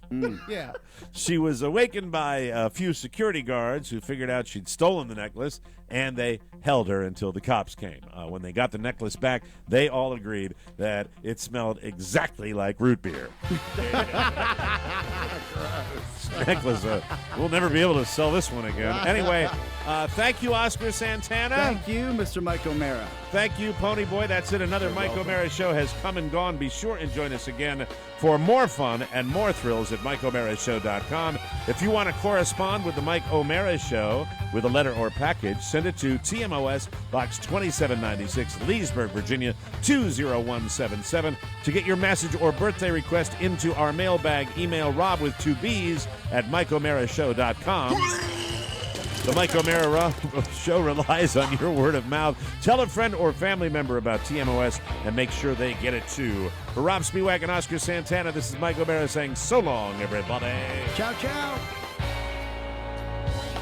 Yeah. She was awakened by a few security guards who figured out she'd stolen the necklace, and they held her until the cops came. When they got the necklace back, they all agreed that it smelled exactly like root beer. Necklace, we'll never be able to sell this one again. Anyway, thank you, Oscar Santana. Thank you, Mr. Mike O'Mara. Thank you, Pony Boy. That's it. Another Mike O'Mara show has come and gone. Be sure and join us again for more fun and more thrills at MikeO'MaraShow.com. If you want to correspond with the Mike O'Mara Show with a letter or package, send it to TMOS Box 2796, Leesburg, Virginia 20177. To get your message or birthday request into our mailbag, email Rob with 2 B's at MikeO'MaraShow.com. The Mike O'Mara Show relies on your word of mouth. Tell a friend or family member about TMOS and make sure they get it too. For Rob Spiewak and Oscar Santana, this is Mike O'Mara saying so long, everybody. Ciao, ciao.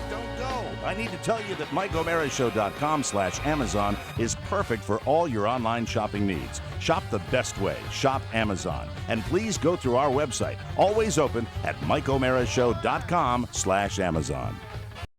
Don't go. I need to tell you that MikeO'MaraShow.com/Amazon is perfect for all your online shopping needs. Shop the best way. Shop Amazon. And please go through our website, always open at MikeO'MaraShow.com/Amazon.